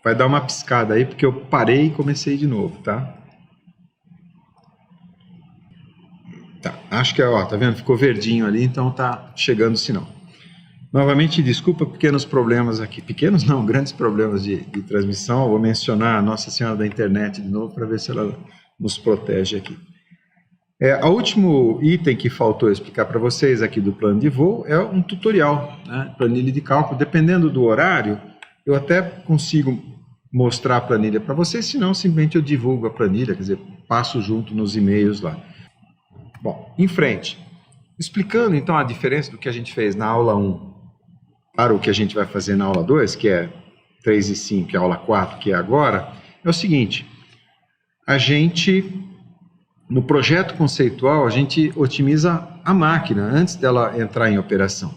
vai dar uma piscada aí, porque eu parei e comecei de novo, tá? Tá, acho que, ó, tá vendo? Ficou verdinho ali, então tá chegando o sinal. Novamente, desculpa pequenos problemas aqui. Pequenos não, grandes problemas de transmissão. Eu vou mencionar a Nossa Senhora da Internet de novo para ver se ela nos protege aqui. O último item que faltou explicar para vocês aqui do plano de voo é um tutorial, né? Planilha de cálculo. Dependendo do horário, eu até consigo mostrar a planilha para vocês, senão simplesmente eu divulgo a planilha, quer dizer, passo junto nos e-mails lá. Bom, em frente. Explicando então a diferença do que a gente fez na aula 1 para o que a gente vai fazer na aula 2, que é 3 e 5, e a aula 4, que é agora, é o seguinte: a gente, no projeto conceitual, a gente otimiza a máquina antes dela entrar em operação.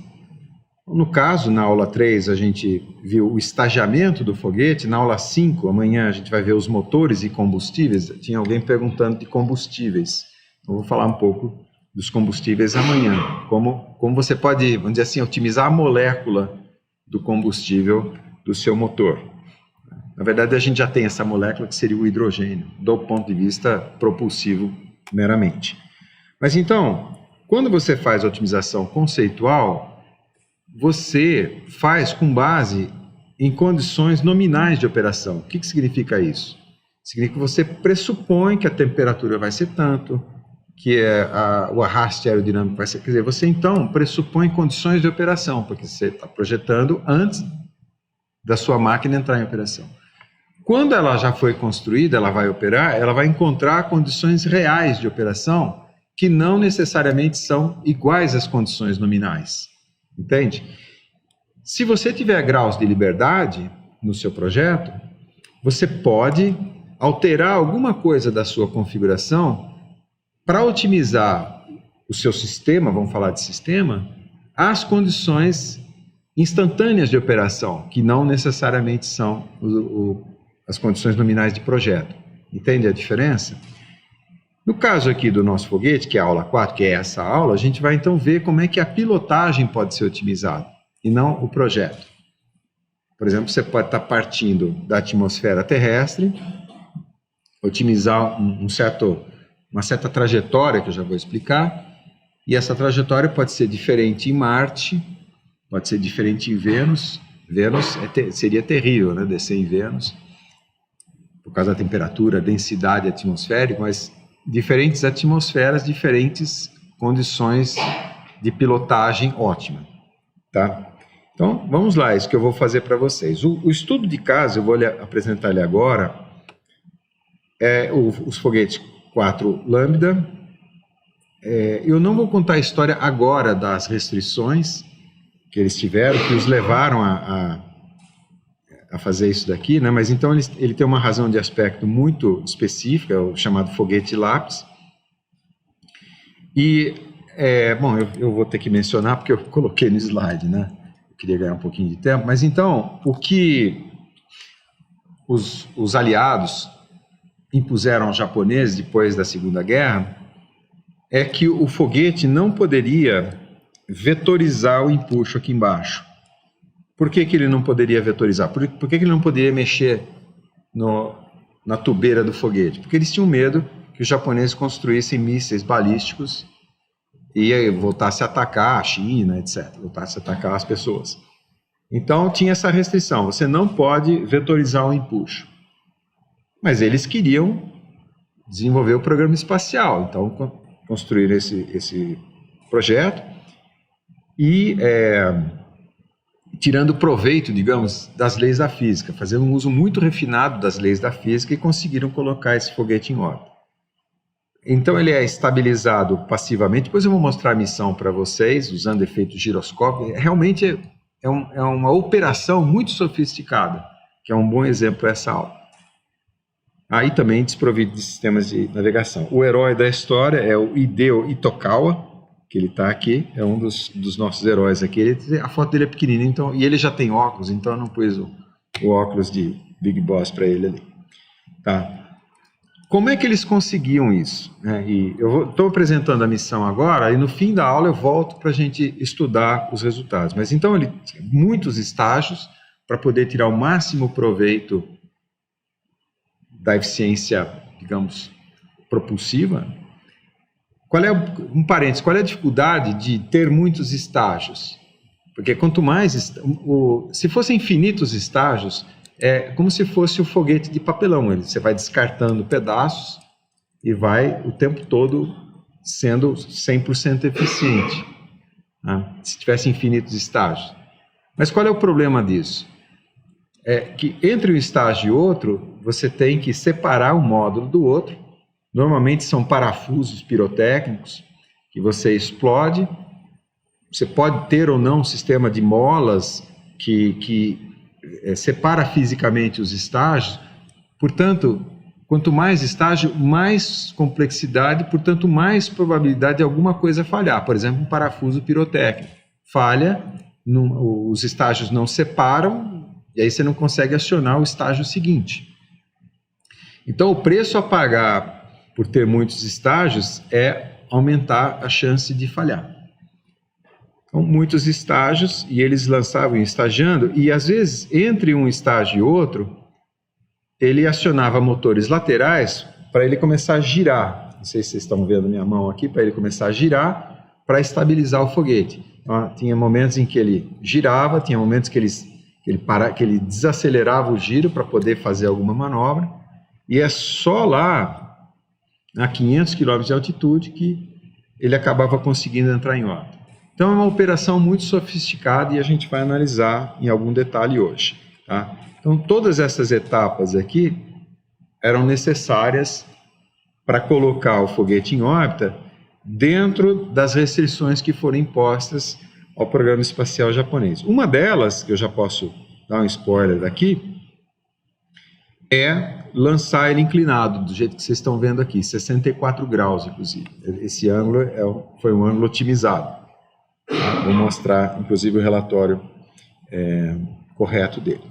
No caso, na aula 3, a gente viu o estagiamento do foguete. Na aula 5, amanhã, a gente vai ver os motores e combustíveis. Tinha alguém perguntando de combustíveis. Eu vou falar um pouco dos combustíveis amanhã. Como você pode, vamos dizer assim, otimizar a molécula do combustível do seu motor. Na verdade, a gente já tem essa molécula que seria o hidrogênio, do ponto de vista propulsivo meramente. Mas então, quando você faz a otimização conceitual, você faz com base em condições nominais de operação. O que significa isso? Significa que você pressupõe que a temperatura vai ser tanto, que o arraste aerodinâmico vai ser... Quer dizer, você então pressupõe condições de operação, porque você está projetando antes da sua máquina entrar em operação. Quando ela já foi construída, ela vai operar, ela vai encontrar condições reais de operação que não necessariamente são iguais às condições nominais. Entende? Se você tiver graus de liberdade no seu projeto, você pode alterar alguma coisa da sua configuração para otimizar o seu sistema, vamos falar de sistema, às condições instantâneas de operação, que não necessariamente são as condições nominais de projeto. Entende a diferença? No caso aqui do nosso foguete, que é a aula 4, que é essa aula, a gente vai então ver como é que a pilotagem pode ser otimizada, e não o projeto. Por exemplo, você pode estar partindo da atmosfera terrestre, otimizar uma certa trajetória, que eu já vou explicar, e essa trajetória pode ser diferente em Marte, pode ser diferente em Vênus. Vênus seria terrível, né, descer em Vênus, por causa da temperatura, densidade atmosférica, mas diferentes atmosferas, diferentes condições de pilotagem ótima, tá? Então, vamos lá, isso que eu vou fazer para vocês. O estudo de caso, eu vou apresentar ele agora, os foguetes 4 Lambda. Eu não vou contar a história agora das restrições que eles tiveram, que os levaram a fazer isso daqui, né? Mas então ele tem uma razão de aspecto muito específica, é o chamado foguete lápis. E, bom, eu vou ter que mencionar porque eu coloquei no slide, né? Eu queria ganhar um pouquinho de tempo, mas então, o que os aliados impuseram aos japoneses depois da Segunda Guerra é que o foguete não poderia vetorizar o empuxo aqui embaixo. Por que ele não poderia vetorizar? Por que ele não poderia mexer na tubeira do foguete? Porque eles tinham medo que os japoneses construíssem mísseis balísticos e voltassem a atacar a China, etc. Voltassem a atacar as pessoas. Então tinha essa restrição, você não pode vetorizar o empuxo. Mas eles queriam desenvolver o programa espacial, então construíram esse projeto e... tirando proveito, digamos, das leis da física, fazendo um uso muito refinado das leis da física e conseguiram colocar esse foguete em órbita. Então ele é estabilizado passivamente, depois eu vou mostrar a missão para vocês, usando efeito giroscópio. Realmente é uma operação muito sofisticada, que é um bom exemplo para essa aula. Aí também desprovido de sistemas de navegação. O herói da história é o Hideo Itokawa, que ele está aqui, é um dos nossos heróis aqui. A foto dele é pequenininha, então, e ele já tem óculos, então eu não pus o óculos de Big Boss para ele ali. Tá. Como é que eles conseguiam isso? Eu estou apresentando a missão agora, e no fim da aula eu volto para a gente estudar os resultados. Mas então ele tinha muitos estágios, para poder tirar o máximo proveito da eficiência, digamos, propulsiva. Qual é, um parênteses, qual é a dificuldade de ter muitos estágios? Porque quanto mais, se fossem infinitos estágios, é como se fosse o foguete de papelão. Você vai descartando pedaços e vai o tempo todo sendo 100% eficiente, né? Se tivesse infinitos estágios. Mas qual é o problema disso? É que entre um estágio e outro, você tem que separar um módulo do outro. Normalmente são parafusos pirotécnicos que você explode. Você pode ter ou não um sistema de molas que separa fisicamente os estágios. Portanto, quanto mais estágio, mais complexidade, portanto, mais probabilidade de alguma coisa falhar. Por exemplo, um parafuso pirotécnico. Falha, os estágios não separam, e aí você não consegue acionar o estágio seguinte. Então, o preço a pagar por ter muitos estágios é aumentar a chance de falhar. Então, muitos estágios, e eles lançavam estagiando, e às vezes, entre um estágio e outro, ele acionava motores laterais para ele começar a girar. Não sei se vocês estão vendo minha mão aqui, para ele começar a girar, para estabilizar o foguete. Então, tinha momentos em que ele girava, tinha momentos que ele desacelerava o giro para poder fazer alguma manobra, e é só lá, a 500 km de altitude, que ele acabava conseguindo entrar em órbita. Então é uma operação muito sofisticada e a gente vai analisar em algum detalhe hoje, tá? Então todas essas etapas aqui eram necessárias para colocar o foguete em órbita dentro das restrições que foram impostas ao programa espacial japonês. Uma delas, que eu já posso dar um spoiler daqui, é lançar ele inclinado, do jeito que vocês estão vendo aqui, 64 graus, inclusive. Esse ângulo foi um ângulo otimizado. Vou mostrar, inclusive, o relatório correto dele.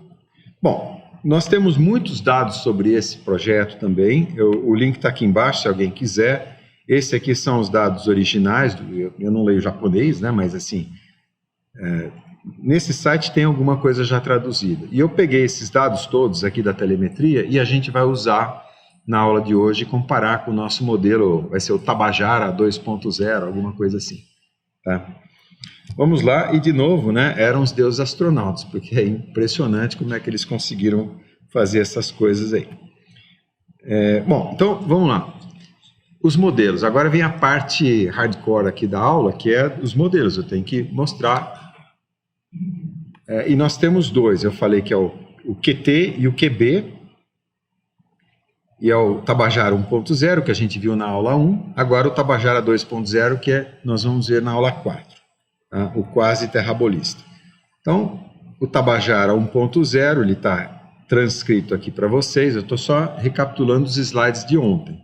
Bom, nós temos muitos dados sobre esse projeto também. O link está aqui embaixo, se alguém quiser. Esses aqui são os dados originais. Eu não leio japonês, né, mas assim, nesse site tem alguma coisa já traduzida. E eu peguei esses dados todos aqui da telemetria e a gente vai usar na aula de hoje e comparar com o nosso modelo, vai ser o Tabajara 2.0, alguma coisa assim, tá? Vamos lá, e de novo, né, eram os deuses astronautas, porque é impressionante como é que eles conseguiram fazer essas coisas aí. Bom, então vamos lá. Os modelos, agora vem a parte hardcore aqui da aula, que é os modelos, eu tenho que mostrar. E nós temos dois, eu falei que é o QT e o QB, e é o Tabajara 1.0, que a gente viu na aula 1, agora o Tabajara 2.0, que nós vamos ver na aula 4. Tá? O quase terrabolista. Então, o Tabajara 1.0, ele está transcrito aqui para vocês, eu estou só recapitulando os slides de ontem.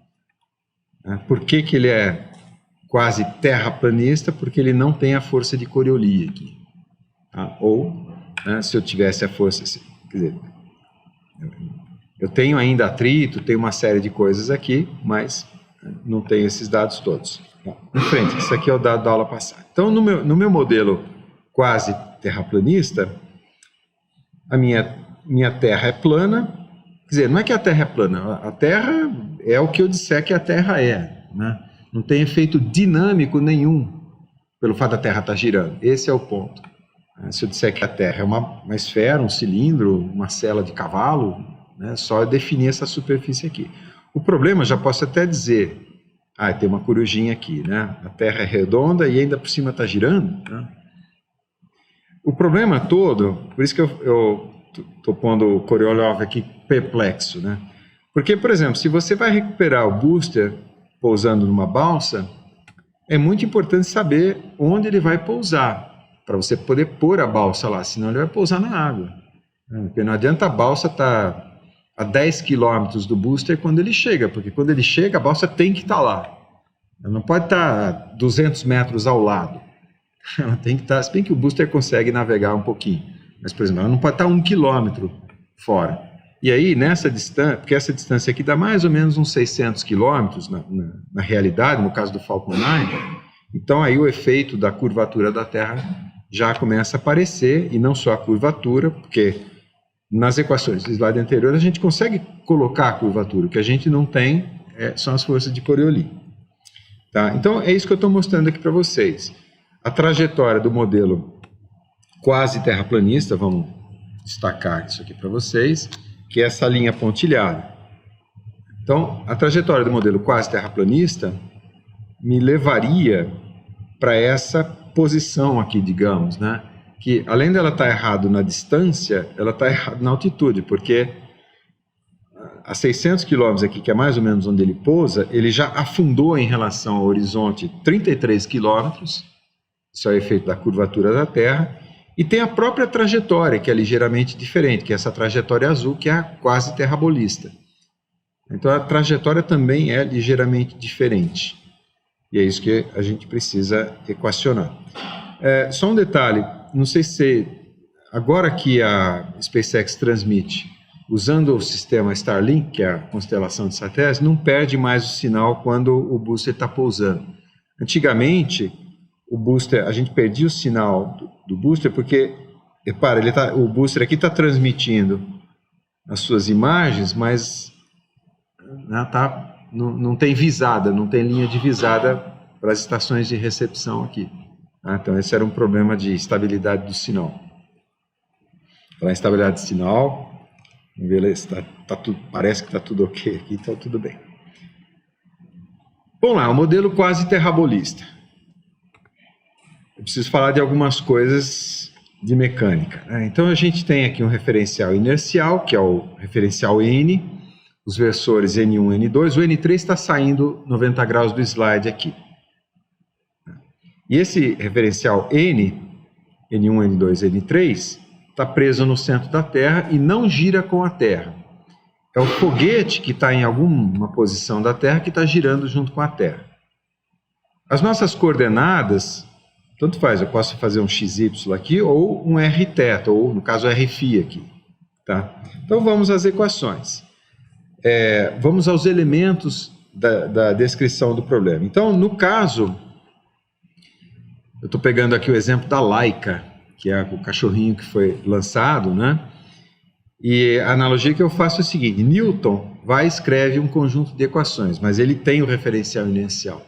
Por que ele é quase terraplanista? Porque ele não tem a força de Coriolis aqui. Tá? Ou, né, se eu tivesse a força... Quer dizer, eu tenho ainda atrito, tenho uma série de coisas aqui, mas não tenho esses dados todos. Bom, em frente, isso aqui é o dado da aula passada. Então, no meu modelo quase terraplanista, a minha Terra é plana. Quer dizer, não é que a Terra é plana, a Terra é o que eu disser que a Terra é, né? Não tem efeito dinâmico nenhum pelo fato da Terra estar girando. Esse é o ponto. Se eu disser que a Terra é uma esfera, um cilindro, uma cela de cavalo, né, só definir essa superfície aqui. O problema, já posso até dizer, tem uma corujinha aqui, né? A Terra é redonda e ainda por cima está girando, né? O problema todo, por isso que eu estou pondo o Korolev aqui perplexo, né? Porque, por exemplo, se você vai recuperar o booster pousando numa balsa, é muito importante saber onde ele vai pousar, para você poder pôr a balsa lá, senão ele vai pousar na água. Porque não adianta a balsa estar a 10 quilômetros do booster quando ele chega, porque quando ele chega, a balsa tem que estar lá. Ela não pode estar 200 metros ao lado. Ela tem que estar, se bem que o booster consegue navegar um pouquinho, mas, por exemplo, ela não pode estar 1 quilômetro fora. E aí, nessa distância, porque essa distância aqui dá mais ou menos uns 600 quilômetros na realidade, no caso do Falcon 9, então aí o efeito da curvatura da Terra já começa a aparecer, e não só a curvatura, porque nas equações do slide anterior, a gente consegue colocar a curvatura. O que a gente não tem são as forças de Coriolis. Tá? Então, é isso que eu estou mostrando aqui para vocês. A trajetória do modelo quase terraplanista, vamos destacar isso aqui para vocês, que é essa linha pontilhada. Então, a trajetória do modelo quase terraplanista me levaria para essa posição aqui, digamos, né? Que além dela estar errado na distância, ela está errada na altitude, porque a 600 km aqui, que é mais ou menos onde ele pousa, ele já afundou em relação ao horizonte 33 km, isso é o efeito da curvatura da Terra, e tem a própria trajetória, que é ligeiramente diferente, que é essa trajetória azul, que é a quase terrabolista. Então a trajetória também é ligeiramente diferente, e é isso que a gente precisa equacionar. Só um detalhe, não sei se agora que a SpaceX transmite usando o sistema Starlink, que é a constelação de satélites, não perde mais o sinal quando o booster está pousando. Antigamente, o booster, a gente perdia o sinal do booster porque, repara, o booster aqui está transmitindo as suas imagens, mas não tem visada, não tem linha de visada para as estações de recepção aqui. Então, esse era um problema de estabilidade do sinal. Para a estabilidade de sinal, beleza, parece que está tudo ok aqui, então tudo bem. Vamos lá, o modelo quase terrabolista. Eu preciso falar de algumas coisas de mecânica. Então, a gente tem aqui um referencial inercial, que é o referencial N, os versores N1 e N2. O N3 está saindo 90 graus do slide aqui. E esse referencial N, N1, N2, N3, está preso no centro da Terra e não gira com a Terra. É o foguete que está em alguma posição da Terra que está girando junto com a Terra. As nossas coordenadas, tanto faz, eu posso fazer um XY aqui ou um Rθ, ou no caso Rφ aqui. Tá? Então vamos às equações. Vamos aos elementos da descrição do problema. Então, no caso, eu estou pegando aqui o exemplo da Laika, que é o cachorrinho que foi lançado, né? E a analogia que eu faço é a seguinte: Newton vai e escreve um conjunto de equações, mas ele tem o referencial inercial.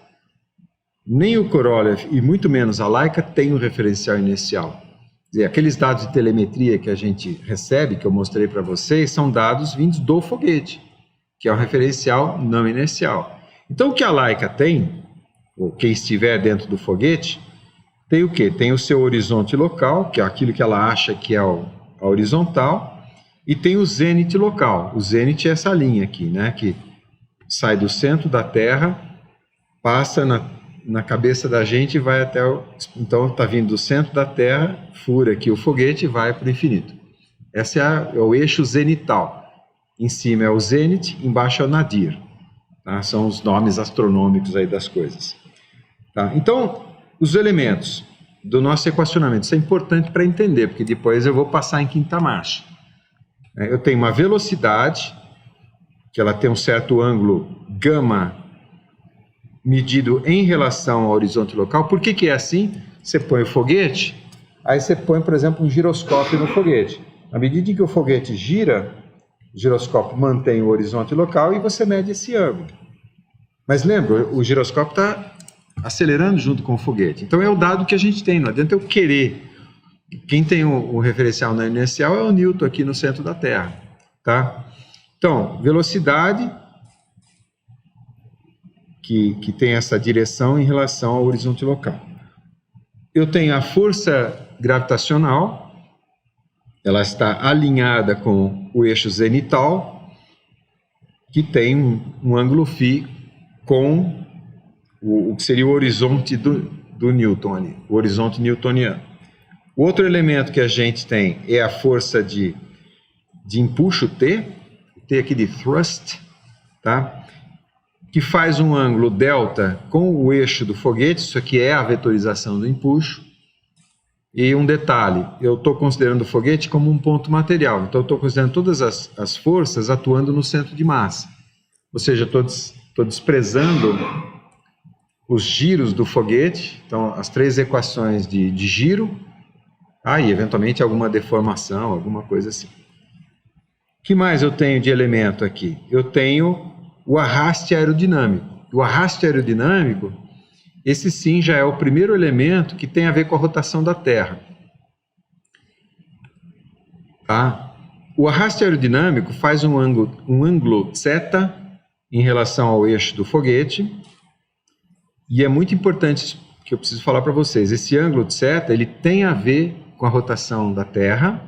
Nem o Korolev e muito menos a Laika tem o referencial inercial. Quer dizer, aqueles dados de telemetria que a gente recebe, que eu mostrei para vocês, são dados vindos do foguete, que é o referencial não inercial. Então, o que a Laika tem, ou quem estiver dentro do foguete, tem o quê? Tem o seu horizonte local, que é aquilo que ela acha que é a horizontal, e tem o zênite local. O zênite é essa linha aqui, né? Que sai do centro da Terra, passa na cabeça da gente e vai até o... Então, está vindo do centro da Terra, fura aqui o foguete e vai para o infinito. Esse é o eixo zenital. Em cima é o zênite, embaixo é o nadir. Tá? São os nomes astronômicos aí das coisas. Tá? Então, os elementos do nosso equacionamento, isso é importante para entender, porque depois eu vou passar em quinta marcha. Eu tenho uma velocidade, que ela tem um certo ângulo gama medido em relação ao horizonte local. Por que que é assim? Você põe o foguete, aí você põe, por exemplo, um giroscópio no foguete. À medida em que o foguete gira, o giroscópio mantém o horizonte local e você mede esse ângulo. Mas lembra, o giroscópio está acelerando junto com o foguete. Então é o dado que a gente tem, não adianta eu querer. Quem tem o referencial não inercial é o Newton aqui no centro da Terra. Tá? Então, velocidade que tem essa direção em relação ao horizonte local. Eu tenho a força gravitacional, ela está alinhada com o eixo zenital, que tem um ângulo φ com o que seria o horizonte do Newton ali, o horizonte newtoniano. O outro elemento que a gente tem é a força de empuxo T aqui de thrust, tá? Que faz um ângulo delta com o eixo do foguete, isso aqui é a vetorização do empuxo. E um detalhe, eu estou considerando o foguete como um ponto material, então eu estou considerando todas as forças atuando no centro de massa. Ou seja, estou desprezando os giros do foguete, então as três equações de giro, e eventualmente alguma deformação, alguma coisa assim. que mais eu tenho de elemento aqui? Eu tenho o arraste aerodinâmico. O arraste aerodinâmico, esse sim já é o primeiro elemento que tem a ver com a rotação da Terra. Tá? O arraste aerodinâmico faz um ângulo θ em relação ao eixo do foguete, e é muito importante que eu preciso falar para vocês. Esse ângulo θ, ele tem a ver com a rotação da Terra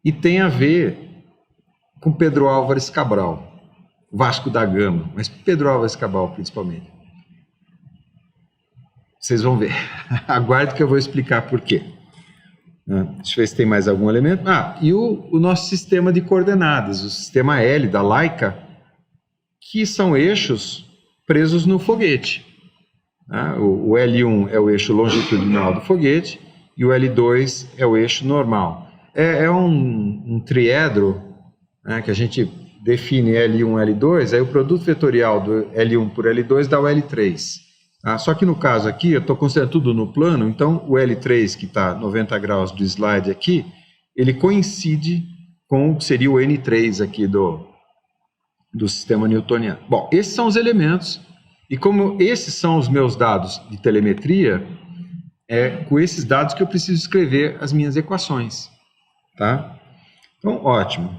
e tem a ver com Pedro Álvares Cabral, Vasco da Gama, mas Pedro Álvares Cabral principalmente. Vocês vão ver. Aguarde que eu vou explicar por quê. Deixa eu ver se tem mais algum elemento. E o nosso sistema de coordenadas, o sistema L da Laika, que são eixos presos no foguete. O L1 é o eixo longitudinal do foguete e o L2 é o eixo normal. É um triedro, né, que a gente define L1 e L2, aí o produto vetorial do L1 por L2 dá o L3. Só que no caso aqui, eu estou considerando tudo no plano, então o L3, que está 90 graus do slide aqui, ele coincide com o que seria o N3 aqui do sistema newtoniano. Bom, esses são os elementos, e como esses são os meus dados de telemetria, é com esses dados que eu preciso escrever as minhas equações. Tá? Então, ótimo.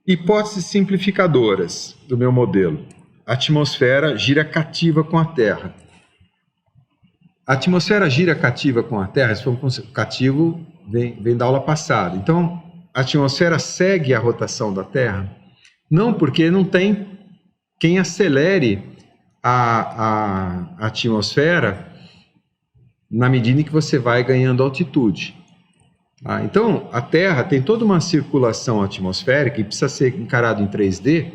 Hipóteses simplificadoras do meu modelo. A atmosfera gira cativa com a Terra. A atmosfera gira cativa com a Terra, esse foi um cativo, vem da aula passada. Então, a atmosfera segue a rotação da Terra, não porque não tem quem acelere a atmosfera na medida em que você vai ganhando altitude. Então, a Terra tem toda uma circulação atmosférica que precisa ser encarado em 3D,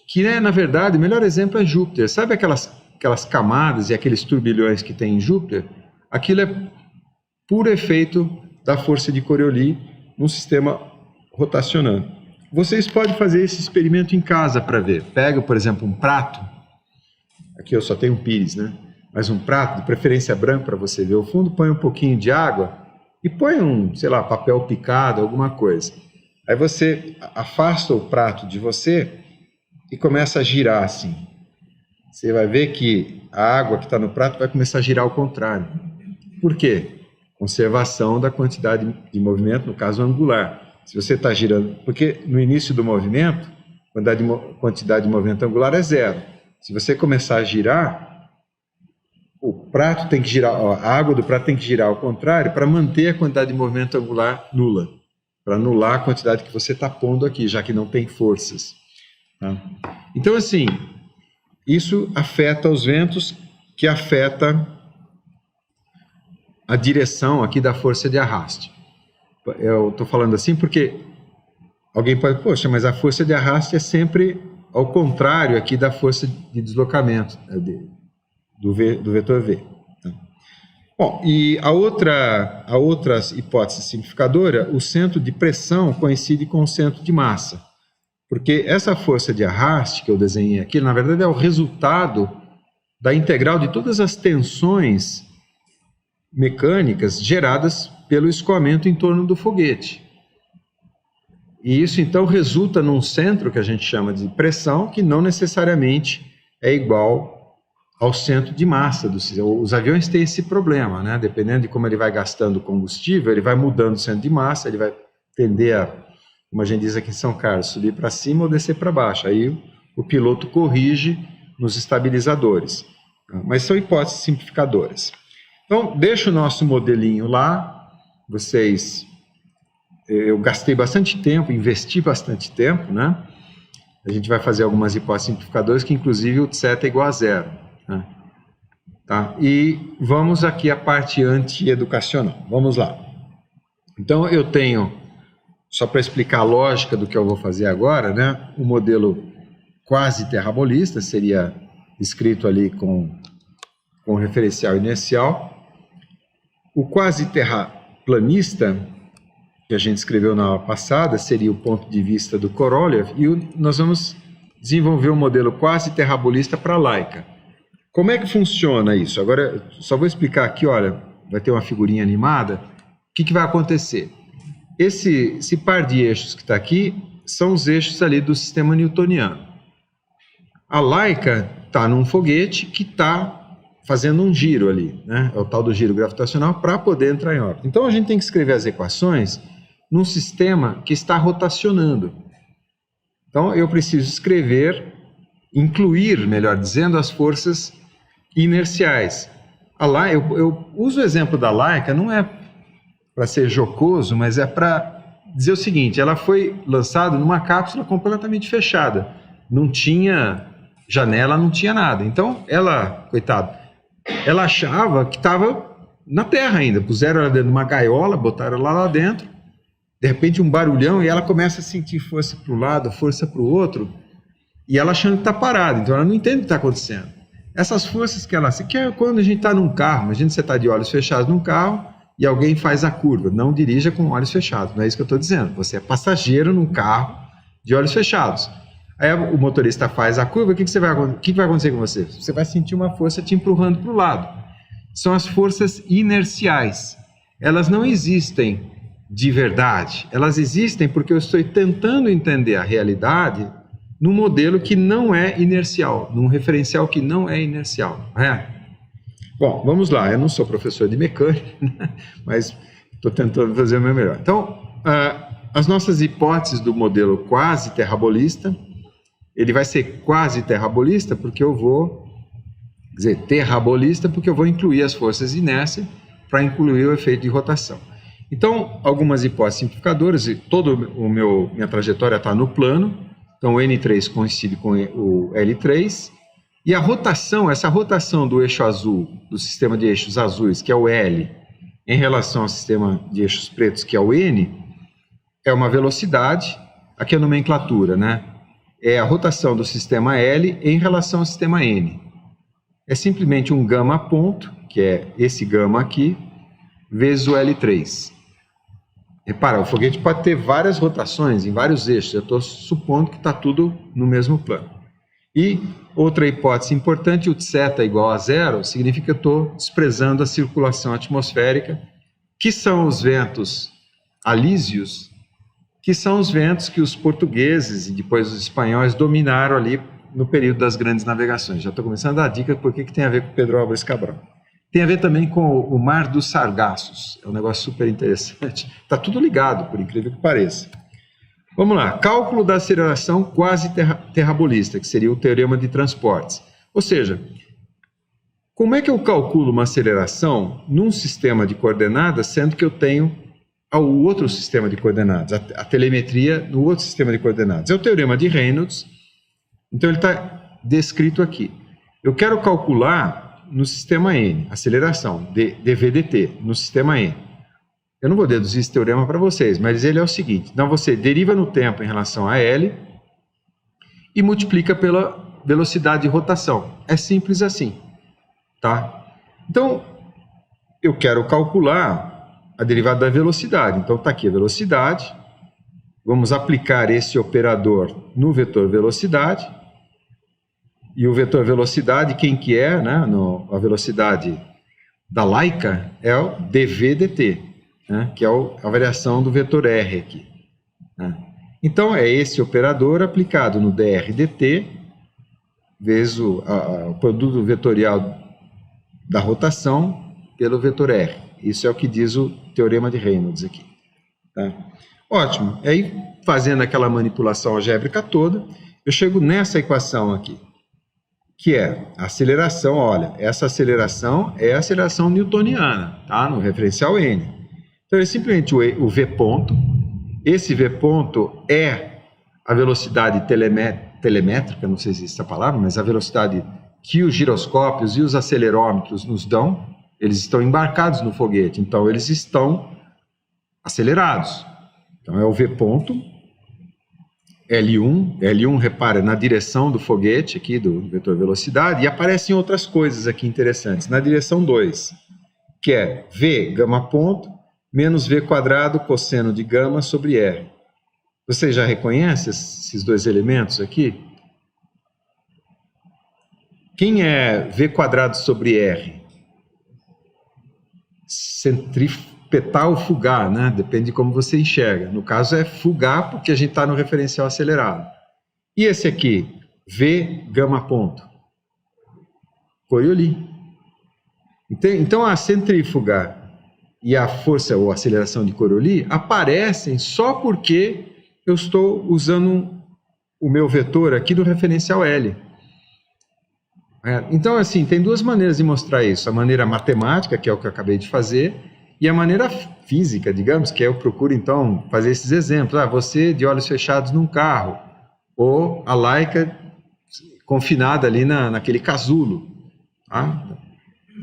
que, né, na verdade, o melhor exemplo é Júpiter. Sabe aquelas camadas e aqueles turbilhões que tem em Júpiter? Aquilo é puro efeito da força de Coriolis num sistema rotacionando. Vocês podem fazer esse experimento em casa para ver. Pega, por exemplo, um prato. Aqui eu só tenho um pires, né? Mas um prato, de preferência branco para você ver o fundo, põe um pouquinho de água e põe sei lá, papel picado, alguma coisa. Aí você afasta o prato de você e começa a girar assim. Você vai ver que a água que está no prato vai começar a girar ao contrário. Por quê? Conservação da quantidade de movimento, no caso angular. Se você está girando... Porque no início do movimento, a quantidade de movimento angular é zero. Se você começar a girar, o prato tem que girar, a água do prato tem que girar ao contrário para manter a quantidade de movimento angular nula. Para anular a quantidade que você está pondo aqui, já que não tem forças. Tá? Então, assim... Isso afeta os ventos, que afeta a direção aqui da força de arraste. Eu estou falando assim porque alguém pode, poxa, mas a força de arraste é sempre ao contrário aqui da força de deslocamento do vetor V. Bom, e a outra hipótese simplificadora, o centro de pressão coincide com o centro de massa. Porque essa força de arraste que eu desenhei aqui, na verdade, é o resultado da integral de todas as tensões mecânicas geradas pelo escoamento em torno do foguete. E isso, então, resulta num centro que a gente chama de pressão, que não necessariamente é igual ao centro de massa do sistema. Os aviões têm esse problema, né? Dependendo de como ele vai gastando combustível, ele vai mudando o centro de massa, ele vai tender a, como a gente diz aqui em São Carlos, subir para cima ou descer para baixo. Aí o piloto corrige nos estabilizadores. Mas são hipóteses simplificadoras. Então, deixa o nosso modelinho lá. Eu gastei bastante tempo, investi bastante tempo, né? A gente vai fazer algumas hipóteses simplificadoras, que inclusive o θ é igual a zero. Né? Tá? E vamos aqui à parte anti-educacional. Vamos lá. Então, eu tenho... Só para explicar a lógica do que eu vou fazer agora, né? O modelo quase terrabolista seria escrito ali com referencial inercial. O quase terraplanista, que a gente escreveu na aula passada, seria o ponto de vista do Korolev, e nós vamos desenvolver um modelo quase terrabolista para a Laika. Como é que funciona isso? Agora, só vou explicar aqui, olha, vai ter uma figurinha animada. O que vai acontecer? Esse par de eixos que está aqui são os eixos ali do sistema newtoniano. A Laika está num foguete que está fazendo um giro ali, né? É o tal do giro gravitacional para poder entrar em órbita. Então a gente tem que escrever as equações num sistema que está rotacionando. Então eu preciso escrever, incluir, melhor dizendo, as forças inerciais. Eu uso o exemplo da Laika, não é para ser jocoso, mas é para dizer o seguinte: ela foi lançada numa cápsula completamente fechada, não tinha janela, não tinha nada. Então ela, coitada, ela achava que estava na Terra ainda. Puseram ela dentro de uma gaiola, botaram ela lá dentro, de repente um barulhão e ela começa a sentir força para um lado, força para o outro, e ela achando que está parada. Então ela não entende o que está acontecendo. Essas forças que ela... que é quando a gente está num carro, imagina você está de olhos fechados num carro e alguém faz a curva. Não dirija com olhos fechados, não é isso que eu estou dizendo. Você é passageiro num carro de olhos fechados. Aí o motorista faz a curva, o que vai acontecer com você? Você vai sentir uma força te empurrando para o lado. São as forças inerciais. Elas não existem de verdade. Elas existem porque eu estou tentando entender a realidade num modelo que não é inercial, num referencial que não é inercial. Bom, vamos lá. Eu não sou professor de mecânica, mas estou tentando fazer o meu melhor. Então, as nossas hipóteses do modelo quase terrabolista, ele vai ser quase terrabolista porque eu vou, quer dizer, terrabolista porque eu vou incluir as forças de inércia para incluir o efeito de rotação. Então, algumas hipóteses simplificadoras, e toda minha trajetória está no plano. Então, o N3 coincide com o L3, e a rotação, essa rotação do eixo azul, do sistema de eixos azuis, que é o L, em relação ao sistema de eixos pretos, que é o N, é uma velocidade, aqui é a nomenclatura, né? É a rotação do sistema L em relação ao sistema N. É simplesmente um gama ponto, que é esse gama aqui, vezes o L3. Repara, o foguete pode ter várias rotações em vários eixos. Eu estou supondo que está tudo no mesmo plano. E outra hipótese importante, o θ igual a zero, significa que eu estou desprezando a circulação atmosférica, que são os ventos alísios, que são os ventos que os portugueses e depois os espanhóis dominaram ali no período das grandes navegações. Já estou começando a dar dica porque que tem a ver com Pedro Álvares Cabral. Tem a ver também com o Mar dos Sargassos, é um negócio super interessante. Está tudo ligado, por incrível que pareça. Vamos lá, cálculo da aceleração quase terrabolista, que seria o teorema de transportes. Ou seja, como é que eu calculo uma aceleração num sistema de coordenadas, sendo que eu tenho o outro sistema de coordenadas, a telemetria no outro sistema de coordenadas? É o teorema de Reynolds, então ele está descrito aqui. Eu quero calcular no sistema N, aceleração, dV/dt, no sistema N. Eu não vou deduzir esse teorema para vocês, mas ele é o seguinte: então você deriva no tempo em relação a L e multiplica pela velocidade de rotação. É simples assim, tá? Então, eu quero calcular a derivada da velocidade. Então, está aqui a velocidade. Vamos aplicar esse operador no vetor velocidade. E o vetor velocidade, quem que é, né? A velocidade da Laika é o dV/dt, né? Que é a variação do vetor R aqui, né? Então, é esse operador aplicado no dr/dt vezes o produto vetorial da rotação pelo vetor R. Isso é o que diz o teorema de Reynolds aqui, tá? Ótimo. Aí, fazendo aquela manipulação algébrica toda, eu chego nessa equação aqui, que é a aceleração. Olha, essa aceleração é a aceleração newtoniana, tá? No referencial N. Então, é simplesmente o V ponto. Esse V ponto é a velocidade telemétrica, não sei se existe essa palavra, mas a velocidade que os giroscópios e os acelerômetros nos dão. Eles estão embarcados no foguete, então eles estão acelerados. Então, é o V ponto. L1, repara, na direção do foguete aqui, do vetor velocidade, e aparecem outras coisas aqui interessantes, na direção 2, que é V, gama ponto, menos V quadrado, cosseno de gama sobre R. Você já reconhece esses dois elementos aqui? Quem é V quadrado sobre R? espetar ou fugar, né? Depende de como você enxerga. No caso é fugar porque a gente está no referencial acelerado. E esse aqui, V gama ponto. Coriolis. Então a centrífuga e a força ou aceleração de Coriolis aparecem só porque eu estou usando o meu vetor aqui do referencial L. Então, assim, tem duas maneiras de mostrar isso. A maneira matemática, que é o que eu acabei de fazer, e a maneira física, digamos, que eu procuro, então, fazer esses exemplos. Você de olhos fechados num carro, ou a Laika confinada ali naquele casulo. Tá?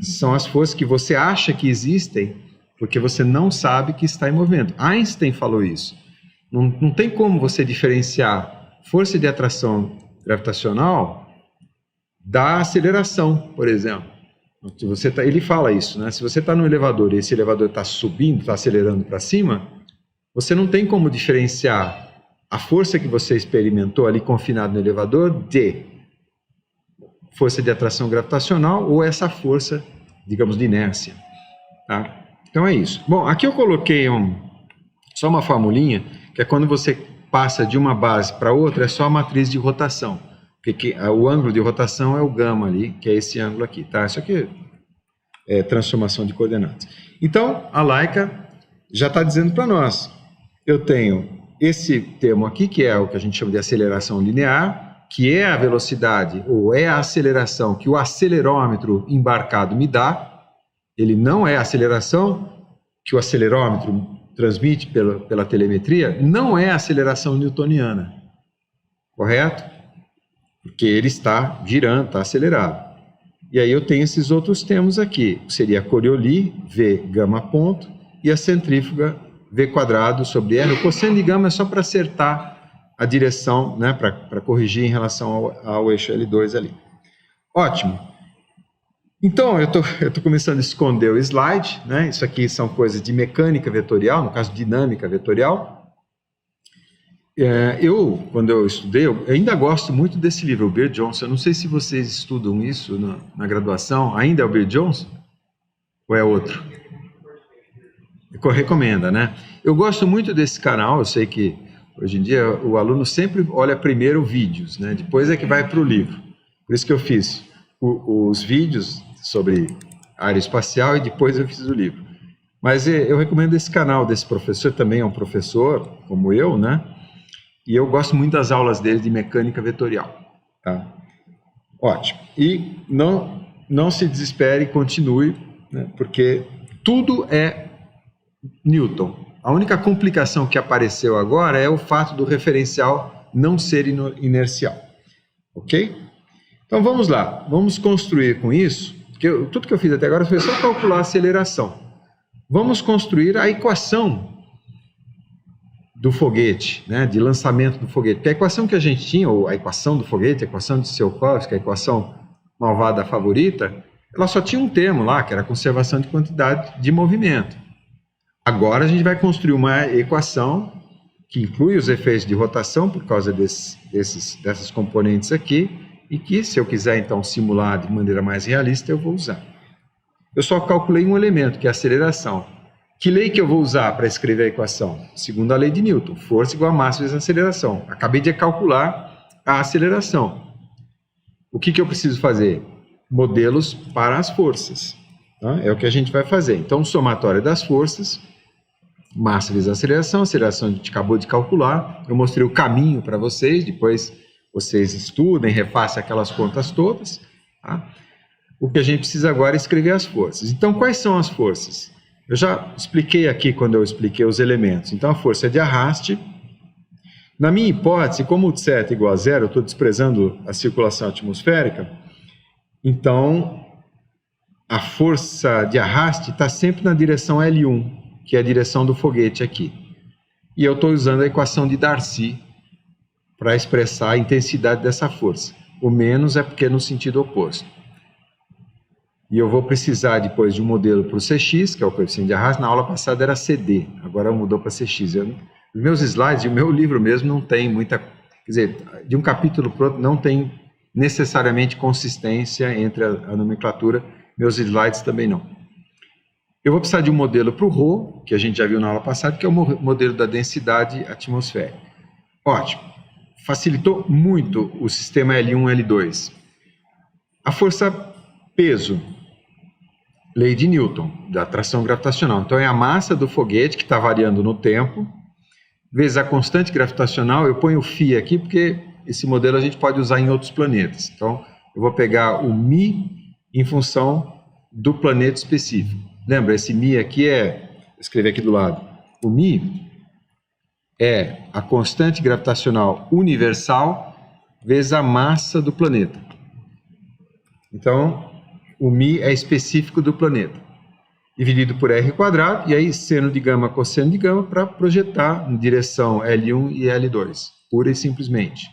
São as forças que você acha que existem, porque você não sabe que está em movimento. Einstein falou isso. Não tem como você diferenciar força de atração gravitacional da aceleração, por exemplo. Ele fala isso, né? Se você está no elevador e esse elevador está subindo, está acelerando para cima, você não tem como diferenciar a força que você experimentou ali confinado no elevador de força de atração gravitacional ou essa força, digamos, de inércia. Tá? Então é isso. Bom, aqui eu coloquei só uma formulinha, que é quando você passa de uma base para outra, é só a matriz de rotação. Porque o ângulo de rotação é o gama ali, que é esse ângulo aqui, tá? Isso aqui é transformação de coordenadas. Então, a Laika já está dizendo para nós, eu tenho esse termo aqui, que é o que a gente chama de aceleração linear, que é a velocidade, ou é a aceleração que o acelerômetro embarcado me dá. Ele não é a aceleração que o acelerômetro transmite pela telemetria, não é a aceleração newtoniana, correto? Porque ele está girando, está acelerado. E aí eu tenho esses outros termos aqui, que seria a Coriolis, V gama ponto, e a centrífuga, V quadrado sobre R. O cosseno de gama é só para acertar a direção, né, para corrigir em relação ao eixo L2 ali. Ótimo. Então, eu tô começando a esconder o slide, né? Isso aqui são coisas de mecânica vetorial, no caso dinâmica vetorial. Quando eu estudei, eu ainda gosto muito desse livro, o Beard Johnson. Eu não sei se vocês estudam isso na graduação. Ainda é o Beard Johnson? Ou é outro? Recomenda, né? Eu gosto muito desse canal. Eu sei que hoje em dia o aluno sempre olha primeiro vídeos, né? Depois é que vai para o livro. Por isso que eu fiz os vídeos sobre aeroespacial e depois eu fiz o livro. Mas eu recomendo esse canal desse professor, também é um professor como eu, né? E eu gosto muito das aulas dele de mecânica vetorial. Tá? Ótimo. E não se desespere, continue, né? Porque tudo é Newton. A única complicação que apareceu agora é o fato do referencial não ser inercial. Ok? Então vamos lá. Vamos construir com isso, porque tudo que eu fiz até agora foi só calcular a aceleração. Vamos construir a equação do foguete, né, de lançamento do foguete. Porque a equação que a gente tinha, ou a equação do foguete, a equação de Tsiolkovsky, a equação malvada favorita, ela só tinha um termo lá, que era a conservação de quantidade de movimento. Agora a gente vai construir uma equação que inclui os efeitos de rotação por causa dessas componentes aqui, e que, se eu quiser então simular de maneira mais realista, eu vou usar. Eu só calculei um elemento, que é a aceleração. Que lei que eu vou usar para escrever a equação? Segundo a lei de Newton, força igual a massa vezes a aceleração. Acabei de calcular a aceleração. O que eu preciso fazer? Modelos para as forças. Tá? É o que a gente vai fazer. Então, somatória das forças, massa vezes a aceleração a gente acabou de calcular. Eu mostrei o caminho para vocês, depois vocês estudem, refaçam aquelas contas todas. Tá? O que a gente precisa agora é escrever as forças. Então, quais são as forças? Eu já expliquei aqui quando eu expliquei os elementos. Então, a força é de arraste. Na minha hipótese, como o θ é igual a zero, eu estou desprezando a circulação atmosférica, então a força de arraste está sempre na direção L1, que é a direção do foguete aqui. E eu estou usando a equação de Darcy para expressar a intensidade dessa força. O menos é porque é no sentido oposto. E eu vou precisar depois de um modelo para o CX, que é o coeficiente de arrasto. Na aula passada era CD, agora mudou para CX. Os meus slides e o meu livro mesmo não tem muita... Quer dizer, de um capítulo para o outro não tem necessariamente consistência entre a nomenclatura. Meus slides também não. Eu vou precisar de um modelo para o ρ, que a gente já viu na aula passada, que é o modelo da densidade atmosférica. Ótimo. Facilitou muito o sistema L1 e L2. A força peso, lei de Newton, da atração gravitacional. Então, é a massa do foguete, que está variando no tempo, vezes a constante gravitacional. Eu ponho o φ aqui, porque esse modelo a gente pode usar em outros planetas. Então, eu vou pegar o μ em função do planeta específico. Lembra, esse μ aqui vou escrever aqui do lado, o μ é a constante gravitacional universal vezes a massa do planeta. Então, o μ é específico do planeta, dividido por r², e aí seno de gama, cosseno de gama, para projetar em direção L1 e L2, pura e simplesmente.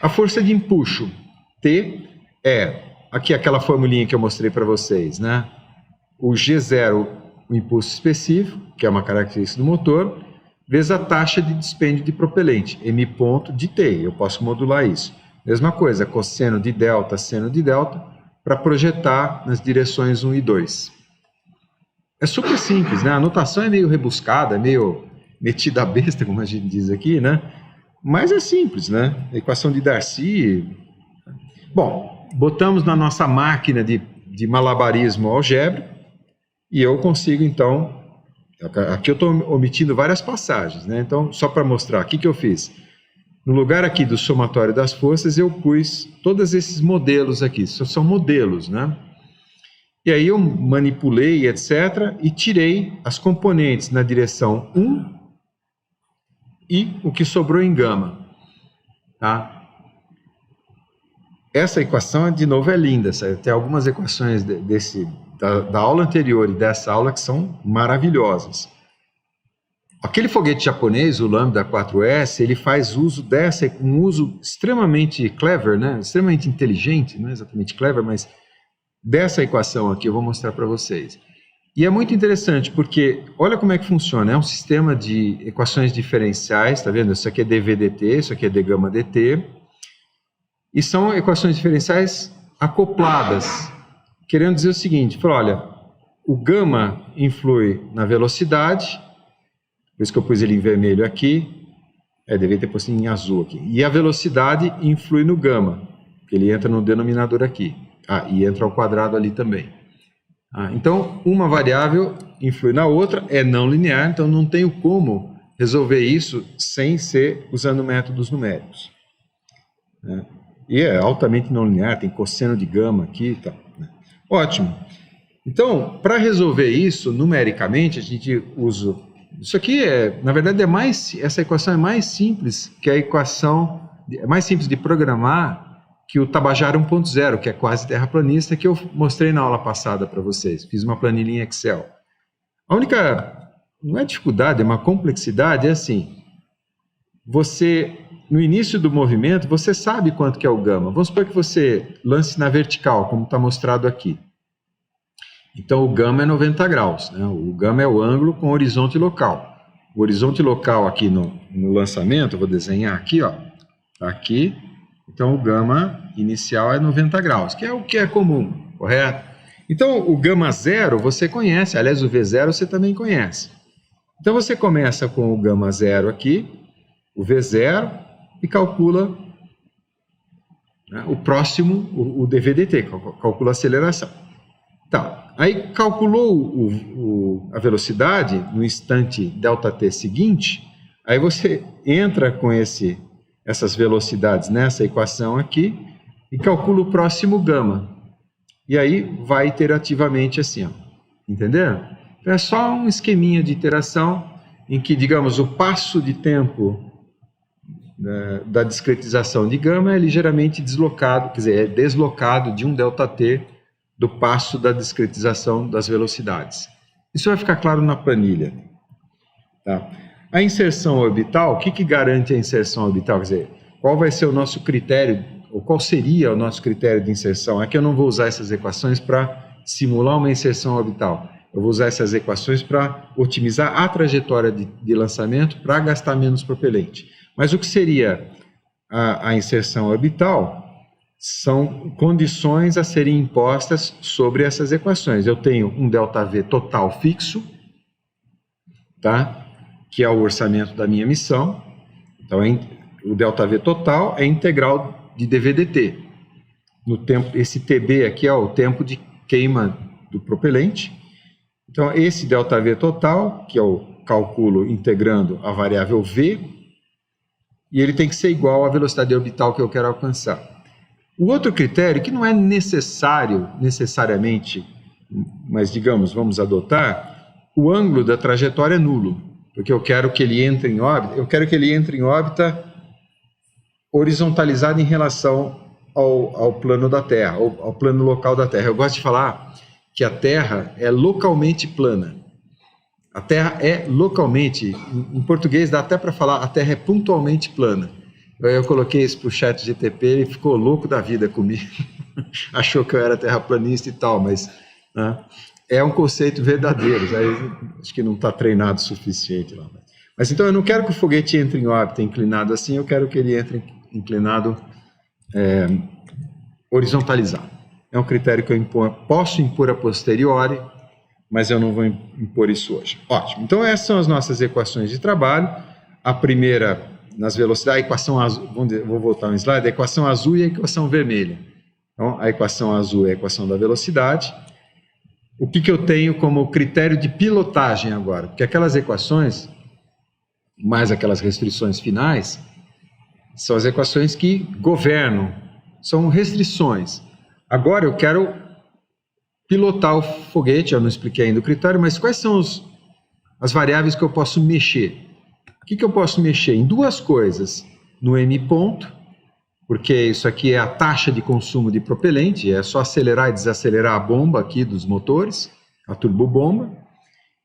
A força de empuxo, T, aqui aquela formulinha que eu mostrei para vocês, né? O G0, o impulso específico, que é uma característica do motor, vezes a taxa de dispêndio de propelente, m ponto de T, eu posso modular isso. Mesma coisa, cosseno de delta, seno de delta, para projetar nas direções 1 e 2. É super simples, né? A notação é meio rebuscada, meio metida a besta, como a gente diz aqui, né? Mas é simples, né? A equação de Darcy. Bom, botamos na nossa máquina de malabarismo algébrico e eu consigo, então... Aqui eu estou omitindo várias passagens, né? Então, só para mostrar, o que eu fiz? No lugar aqui do somatório das forças, eu pus todos esses modelos aqui. São modelos, né? E aí eu manipulei, etc., e tirei as componentes na direção 1 e o que sobrou em gama. Tá? Essa equação, de novo, é linda. Sabe? Tem algumas equações da aula anterior e dessa aula que são maravilhosas. Aquele foguete japonês, o Lambda 4S, ele faz uso um uso extremamente clever, né? Extremamente inteligente, não é exatamente clever, mas dessa equação aqui eu vou mostrar para vocês. E é muito interessante porque, olha como é que funciona, é um sistema de equações diferenciais, tá vendo? Isso aqui é dV/dt, isso aqui é d gama dt, e são equações diferenciais acopladas, querendo dizer o seguinte, olha, o gama influi na velocidade, por isso que eu pus ele em vermelho aqui, devia ter posto em azul aqui, e a velocidade influi no gama, que ele entra no denominador aqui, e entra ao quadrado ali também. Então, uma variável influi na outra, é não linear, então não tenho como resolver isso sem ser usando métodos numéricos. E é altamente não linear, tem cosseno de gama aqui e tal. Ótimo. Então, para resolver isso, numericamente, a gente usa... Isso aqui, na verdade, essa equação é mais simples que a equação... É mais simples de programar que o Tabajara 1.0, que é quase terraplanista, que eu mostrei na aula passada para vocês. Fiz uma planilha em Excel. A única... Não é dificuldade, é uma complexidade, é assim... No início do movimento, você sabe quanto que é o gama. Vamos supor que você lance na vertical, como está mostrado aqui. Então, o gama é 90 graus. Né? O gama é o ângulo com o horizonte local. O horizonte local aqui no lançamento, eu vou desenhar aqui, ó. Tá aqui. Então, o gama inicial é 90 graus, que é o que é comum, correto? Então, o gama zero você conhece. Aliás, o V0 você também conhece. Então, você começa com o gama zero aqui, o V0, e calcula, né, o próximo, o dV/dt, calcula a aceleração. Tá. Aí calculou a velocidade no instante ΔT seguinte, aí você entra com essas velocidades nessa equação aqui e calcula o próximo gama. E aí vai iterativamente assim, ó. Entenderam? Então é só um esqueminha de iteração em que, digamos, o passo de tempo da discretização de gama é ligeiramente deslocado, quer dizer, é deslocado de um ΔT do passo da discretização das velocidades. Isso vai ficar claro na planilha. Tá? A inserção orbital, o que garante a inserção orbital? Quer dizer, qual vai ser o nosso critério, ou qual seria o nosso critério de inserção? Aqui eu não vou usar essas equações para simular uma inserção orbital. Eu vou usar essas equações para otimizar a trajetória de lançamento para gastar menos propelente. Mas o que seria a inserção orbital são condições a serem impostas sobre essas equações. Eu tenho um ΔV total fixo, tá? Que é o orçamento da minha missão. Então, o ΔV total é integral de dV/dt. No tempo, esse TB aqui é o tempo de queima do propelente. Então, esse ΔV total, que eu calculo integrando a variável V, e ele tem que ser igual à velocidade orbital que eu quero alcançar. O outro critério, que não é necessariamente, mas digamos, vamos adotar, o ângulo da trajetória é nulo, porque eu quero que ele entre em órbita, horizontalizado em relação ao plano da Terra, ao plano local da Terra. Eu gosto de falar que a Terra é localmente plana. A Terra é localmente, em português dá até para falar, a Terra é pontualmente plana. Eu coloquei isso para o chat GTP, ele ficou louco da vida comigo, achou que eu era terraplanista e tal, mas né, é um conceito verdadeiro, acho que não está treinado o suficiente lá. Mas então eu não quero que o foguete entre em órbita inclinado assim, eu quero que ele entre inclinado horizontalizado. É um critério que eu posso impor a posteriori, mas eu não vou impor isso hoje. Ótimo, então essas são as nossas equações de trabalho. A primeira, nas velocidades, a equação azul, vou voltar um slide, a equação azul e a equação vermelha. Então, a equação azul é a equação da velocidade. O que eu tenho como critério de pilotagem agora? Porque aquelas equações, mais aquelas restrições finais, são as equações que governam, são restrições. Agora eu quero pilotar o foguete, eu não expliquei ainda o critério, mas quais são as variáveis que eu posso mexer? O que eu posso mexer? Em duas coisas. No M ponto, porque isso aqui é a taxa de consumo de propelente, é só acelerar e desacelerar a bomba aqui dos motores, a turbobomba.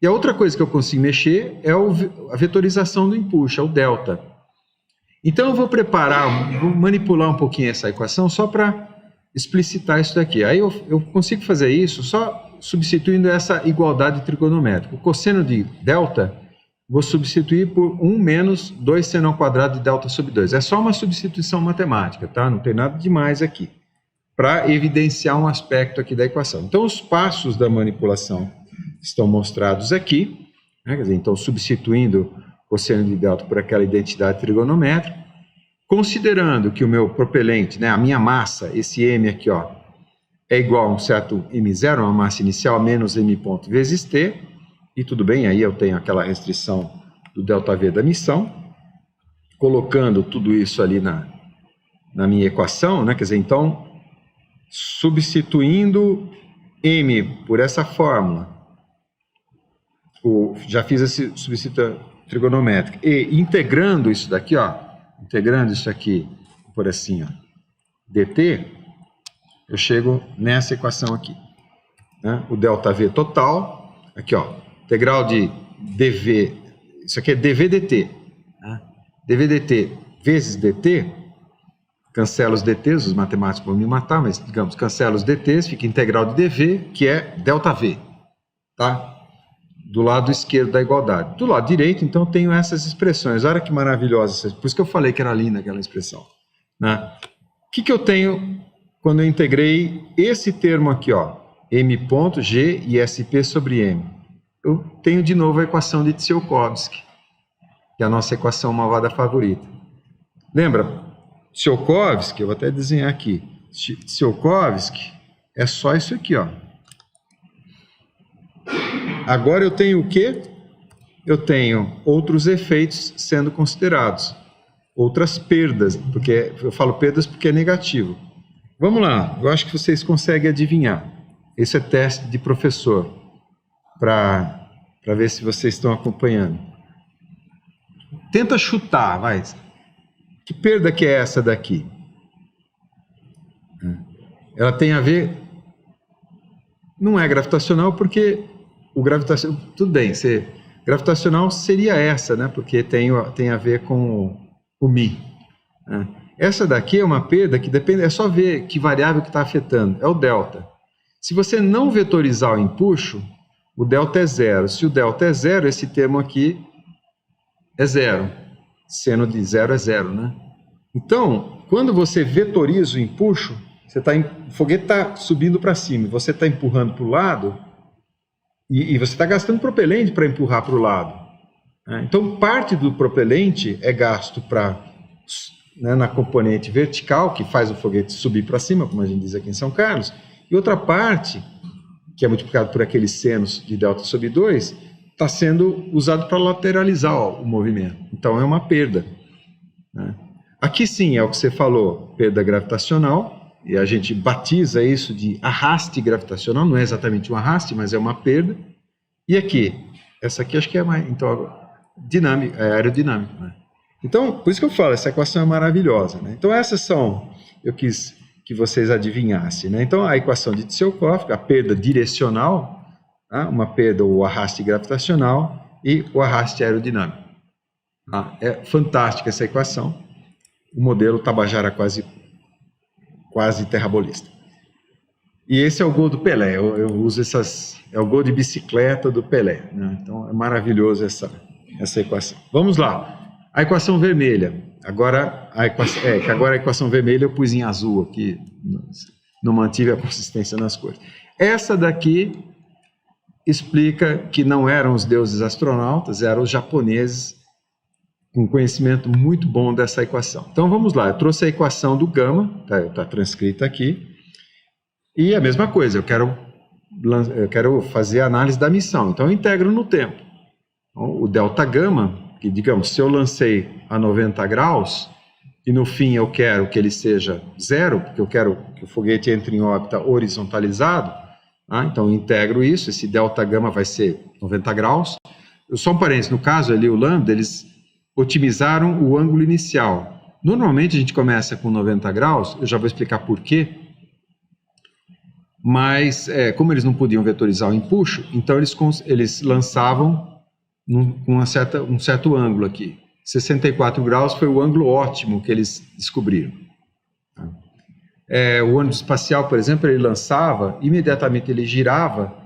E a outra coisa que eu consigo mexer é a vetorização do empuxo, é o delta. Então eu vou manipular um pouquinho essa equação só para explicitar isso daqui. Aí eu consigo fazer isso só substituindo essa igualdade trigonométrica. O cosseno de delta, vou substituir por 1 menos 2 seno ao quadrado de delta sobre 2. É só uma substituição matemática, tá? Não tem nada demais aqui, para evidenciar um aspecto aqui da equação. Então, os passos da manipulação estão mostrados aqui, né? Quer dizer, então, substituindo o cosseno de delta por aquela identidade trigonométrica, considerando que o meu propelente, né, a minha massa, esse M aqui, ó, é igual a um certo M0, uma massa inicial, menos M ponto vezes T, e tudo bem, aí eu tenho aquela restrição do ΔV da missão, colocando tudo isso ali na minha equação, né, quer dizer, então, substituindo M por essa fórmula, já fiz esse substituto trigonométrico, e integrando isso daqui, ó, integrando isso aqui por assim, ó, dt, eu chego nessa equação aqui, né? O ΔV total, aqui ó, integral de dv, isso aqui é dv dt, né? Dv dt vezes dt, cancela os dt's, os matemáticos vão me matar, mas digamos, cancela os dt's, fica integral de dv, que é ΔV, tá? Do lado esquerdo da igualdade. Do lado direito, então, eu tenho essas expressões. Olha que maravilhosa. Por isso que eu falei que era linda aquela expressão, né? O que eu tenho quando eu integrei esse termo aqui, ó, M ponto, G e SP sobre M? Eu tenho de novo a equação de Tsiolkovsky, que é a nossa equação malvada favorita. Lembra? Tsiolkovsky, eu vou até desenhar aqui. Tsiolkovsky é só isso aqui, ó. Agora eu tenho o quê? Eu tenho outros efeitos sendo considerados, outras perdas, porque eu falo perdas porque é negativo. Vamos lá, eu acho que vocês conseguem adivinhar. Esse é teste de professor, para ver se vocês estão acompanhando. Tenta chutar, vai. Que perda que é essa daqui? Ela tem a ver... Não é gravitacional porque... O gravitacional, tudo bem, gravitacional seria essa, né? Porque tem a ver com o Mi. Né? Essa daqui é uma perda que depende, é só ver que variável que está afetando, é o delta. Se você não vetorizar o empuxo, o delta é zero. Se o delta é zero, esse termo aqui é zero. Seno de zero é zero, né? Então, quando você vetoriza o empuxo, o foguete está subindo para cima, você está empurrando para o lado, e você está gastando propelente para empurrar para o lado. Né? Então, parte do propelente é gasto na componente vertical, que faz o foguete subir para cima, como a gente diz aqui em São Carlos, e outra parte, que é multiplicado por aqueles senos de delta sobre 2, está sendo usado para lateralizar o movimento. Então, é uma perda. Né? Aqui sim, é o que você falou, perda gravitacional, e a gente batiza isso de arraste gravitacional, não é exatamente um arraste, mas é uma perda. E aqui, essa aqui acho que é mais, então, dinâmica, é aerodinâmica. Né? Então, por isso que eu falo, essa equação é maravilhosa. Né? Então, essas são, eu quis que vocês adivinhassem. Né? Então, a equação de Tsiolkovsky, a perda direcional, tá? Uma perda, o arraste gravitacional e o arraste aerodinâmico. Tá? É fantástica essa equação. O modelo Tabajara quase terrabolista. E esse é o gol do Pelé, eu uso é o gol de bicicleta do Pelé. Né? Então, é maravilhoso essa equação. Vamos lá. A equação vermelha. Agora a equação vermelha eu pus em azul aqui, não mantive a consistência nas cores. Essa daqui explica que não eram os deuses astronautas, eram os japoneses com conhecimento muito bom dessa equação. Então vamos lá, eu trouxe a equação do gama, está transcrita aqui, e a mesma coisa, eu quero fazer a análise da missão, então eu integro no tempo. Então, o delta gama, que digamos, se eu lancei a 90 graus, e no fim eu quero que ele seja zero, porque eu quero que o foguete entre em órbita horizontalizado, então eu integro isso, esse delta gama vai ser 90 graus. Só um parênteses, no caso ali o lambda, eles otimizaram o ângulo inicial. Normalmente a gente começa com 90 graus, eu já vou explicar por quê, mas como eles não podiam vetorizar o empuxo, então eles lançavam com um certo ângulo aqui. 64 graus foi o ângulo ótimo que eles descobriram. O ônibus espacial, por exemplo, ele lançava, imediatamente ele girava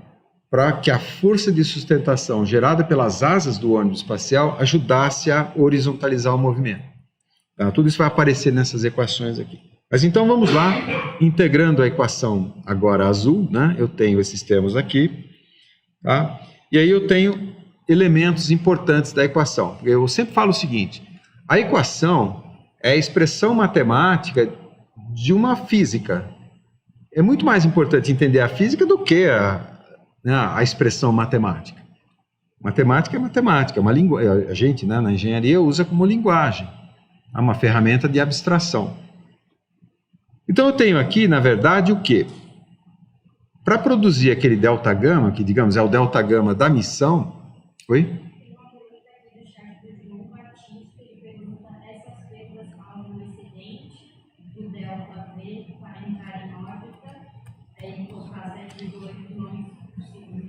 para que a força de sustentação gerada pelas asas do ônibus espacial ajudasse a horizontalizar o movimento. Tá? Tudo isso vai aparecer nessas equações aqui. Mas então vamos lá, integrando a equação agora azul, né? Eu tenho esses termos aqui, tá? E aí eu tenho elementos importantes da equação. Eu sempre falo o seguinte, a equação é a expressão matemática de uma física. É muito mais importante entender a física do que a expressão matemática. Matemática é matemática, a gente, né, na engenharia usa como linguagem, é uma ferramenta de abstração. Então eu tenho aqui, na verdade, o quê? Para produzir aquele delta gama, que digamos é o delta gama da missão, oi?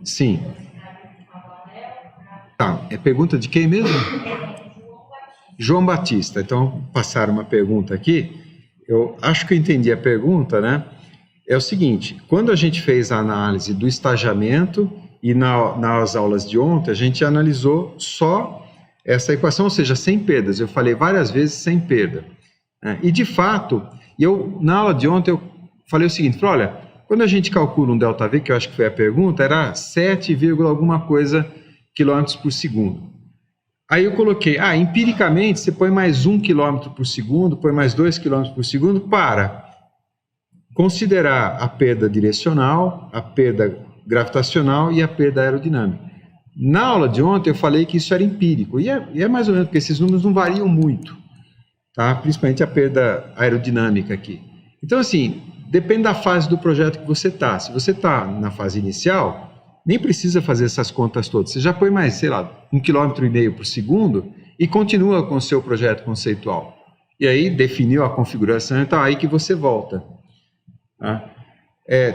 Sim. Tá, é pergunta de quem mesmo? João Batista. Então, passaram uma pergunta aqui. Eu acho que eu entendi a pergunta, né? É o seguinte, quando a gente fez a análise do estagiamento e nas aulas de ontem, a gente analisou só essa equação, ou seja, sem perdas. Eu falei várias vezes sem perda. E, de fato, na aula de ontem eu falei o seguinte, olha, quando a gente calcula um ΔV, que eu acho que foi a pergunta, era 7, alguma coisa quilômetros por segundo. Aí eu coloquei, empiricamente você põe mais 1 quilômetro por segundo, põe mais 2 quilômetros por segundo para considerar a perda direcional, a perda gravitacional e a perda aerodinâmica. Na aula de ontem eu falei que isso era empírico, e é mais ou menos porque esses números não variam muito, tá? Principalmente a perda aerodinâmica aqui. Então, assim, depende da fase do projeto que você está. Se você está na fase inicial, nem precisa fazer essas contas todas. Você já põe mais, sei lá, 1,5 km por segundo e continua com o seu projeto conceitual. E aí, definiu a configuração, então aí que você volta. Tá?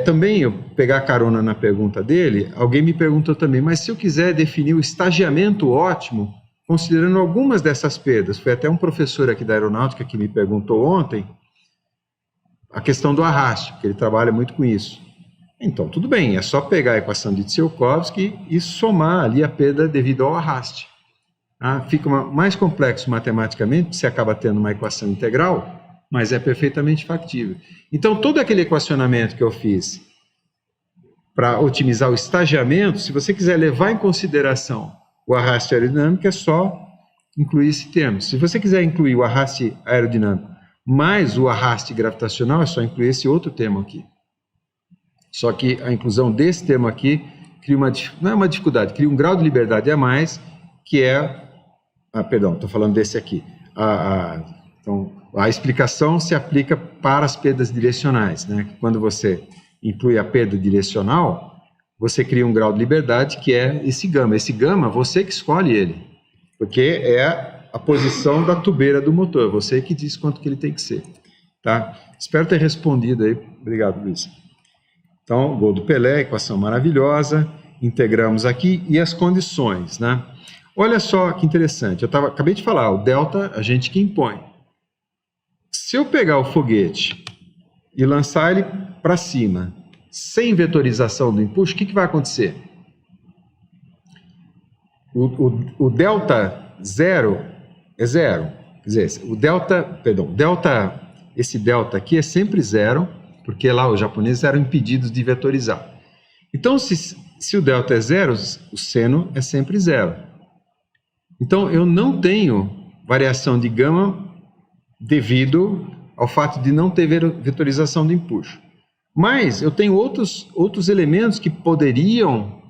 Também, eu pegar carona na pergunta dele, alguém me perguntou também, mas se eu quiser definir o estagiamento ótimo, considerando algumas dessas perdas, foi até um professor aqui da aeronáutica que me perguntou ontem, a questão do arraste, porque ele trabalha muito com isso. Então, tudo bem, é só pegar a equação de Tsiolkovsky e somar ali a perda devido ao arraste. Fica mais complexo matematicamente, você acaba tendo uma equação integral, mas é perfeitamente factível. Então, todo aquele equacionamento que eu fiz para otimizar o estagiamento, se você quiser levar em consideração o arraste aerodinâmico, é só incluir esse termo. Se você quiser incluir o arraste aerodinâmico mais o arraste gravitacional, é só incluir esse outro termo aqui. Só que a inclusão desse termo aqui cria não é uma dificuldade, cria um grau de liberdade a mais, que é... perdão, estou falando desse aqui. Então, a explicação se aplica para as perdas direcionais, né? Quando você inclui a perda direcional, você cria um grau de liberdade que é esse gama. Esse gama, você que escolhe ele, porque é a posição da tubeira do motor, você que diz quanto que ele tem que ser. Tá? Espero ter respondido aí. Obrigado, Luiz. Então, gol do Pelé, equação maravilhosa, integramos aqui, e as condições, né? Olha só que interessante, acabei de falar, o delta a gente que impõe. Se eu pegar o foguete e lançar ele para cima, sem vetorização do empuxo, o que vai acontecer? O delta zero é zero. Quer dizer, esse delta aqui é sempre zero, porque lá os japoneses eram impedidos de vetorizar. Então, se o delta é zero, o seno é sempre zero. Então, eu não tenho variação de gama devido ao fato de não ter vetorização do empuxo. Mas eu tenho outros elementos que poderiam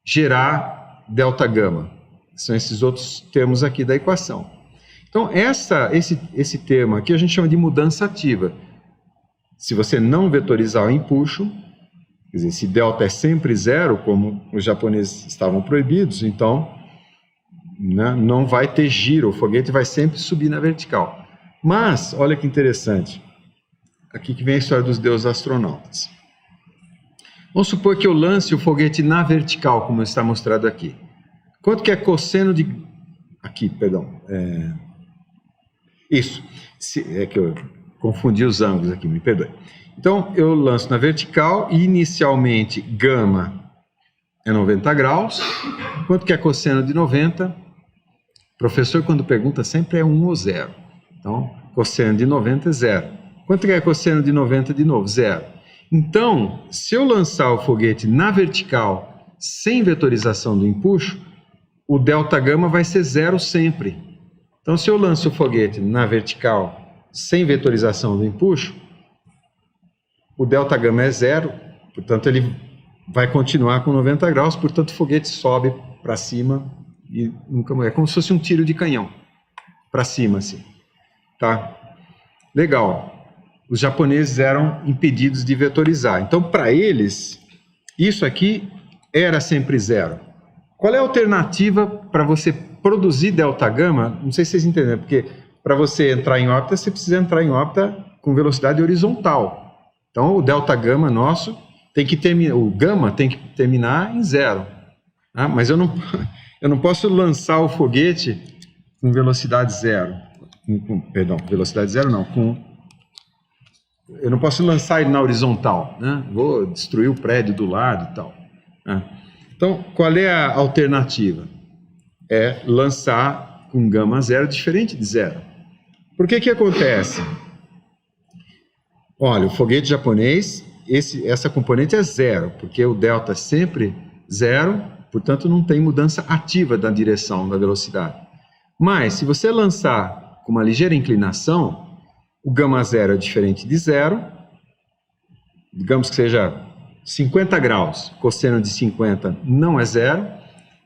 gerar delta gama. São esses outros termos aqui da equação. Então, esse termo aqui a gente chama de mudança ativa. Se você não vetorizar o empuxo, quer dizer, se delta é sempre zero, como os japoneses estavam proibidos, então, né, não vai ter giro, o foguete vai sempre subir na vertical. Mas, olha que interessante, aqui que vem a história dos deuses astronautas. Vamos supor que eu lance o foguete na vertical, como está mostrado aqui. Quanto que é cosseno de... Aqui, perdão. Isso. É que eu confundi os ângulos aqui, me perdoe. Então, eu lanço na vertical e, inicialmente, gama é 90 graus. Quanto que é cosseno de 90? O professor, quando pergunta, sempre é 1 ou 0. Então, cosseno de 90 é 0. Quanto que é cosseno de 90 de novo? 0. Então, se eu lançar o foguete na vertical sem vetorização do empuxo, o delta gama vai ser 0 sempre. Então, se eu lanço o foguete na vertical sem vetorização do empuxo, o delta gama é 0, portanto, ele vai continuar com 90 graus, portanto, o foguete sobe para cima e nunca mais. É como se fosse um tiro de canhão, para cima, assim. Tá? Legal. Os japoneses eram impedidos de vetorizar. Então, para eles, isso aqui era sempre 0. Qual é a alternativa para você produzir delta gama? Não sei se vocês entenderam, porque para você entrar em órbita, você precisa entrar em órbita com velocidade horizontal. Então, o delta gama nosso tem que terminar, o gama tem que terminar em 0. Tá? Mas eu não posso lançar o foguete com velocidade 0. Perdão, velocidade 0 não, eu não posso lançar ele na horizontal, né? Vou destruir o prédio do lado e tal. Né? Então, qual é a alternativa? É lançar com gama 0 diferente de 0. Por que acontece? Olha, o foguete japonês, essa componente é 0, porque o delta é sempre 0, portanto não tem mudança ativa da direção da velocidade. Mas, se você lançar com uma ligeira inclinação, o gama 0 é diferente de 0, digamos que seja 50 graus, cosseno de 50 não é 0,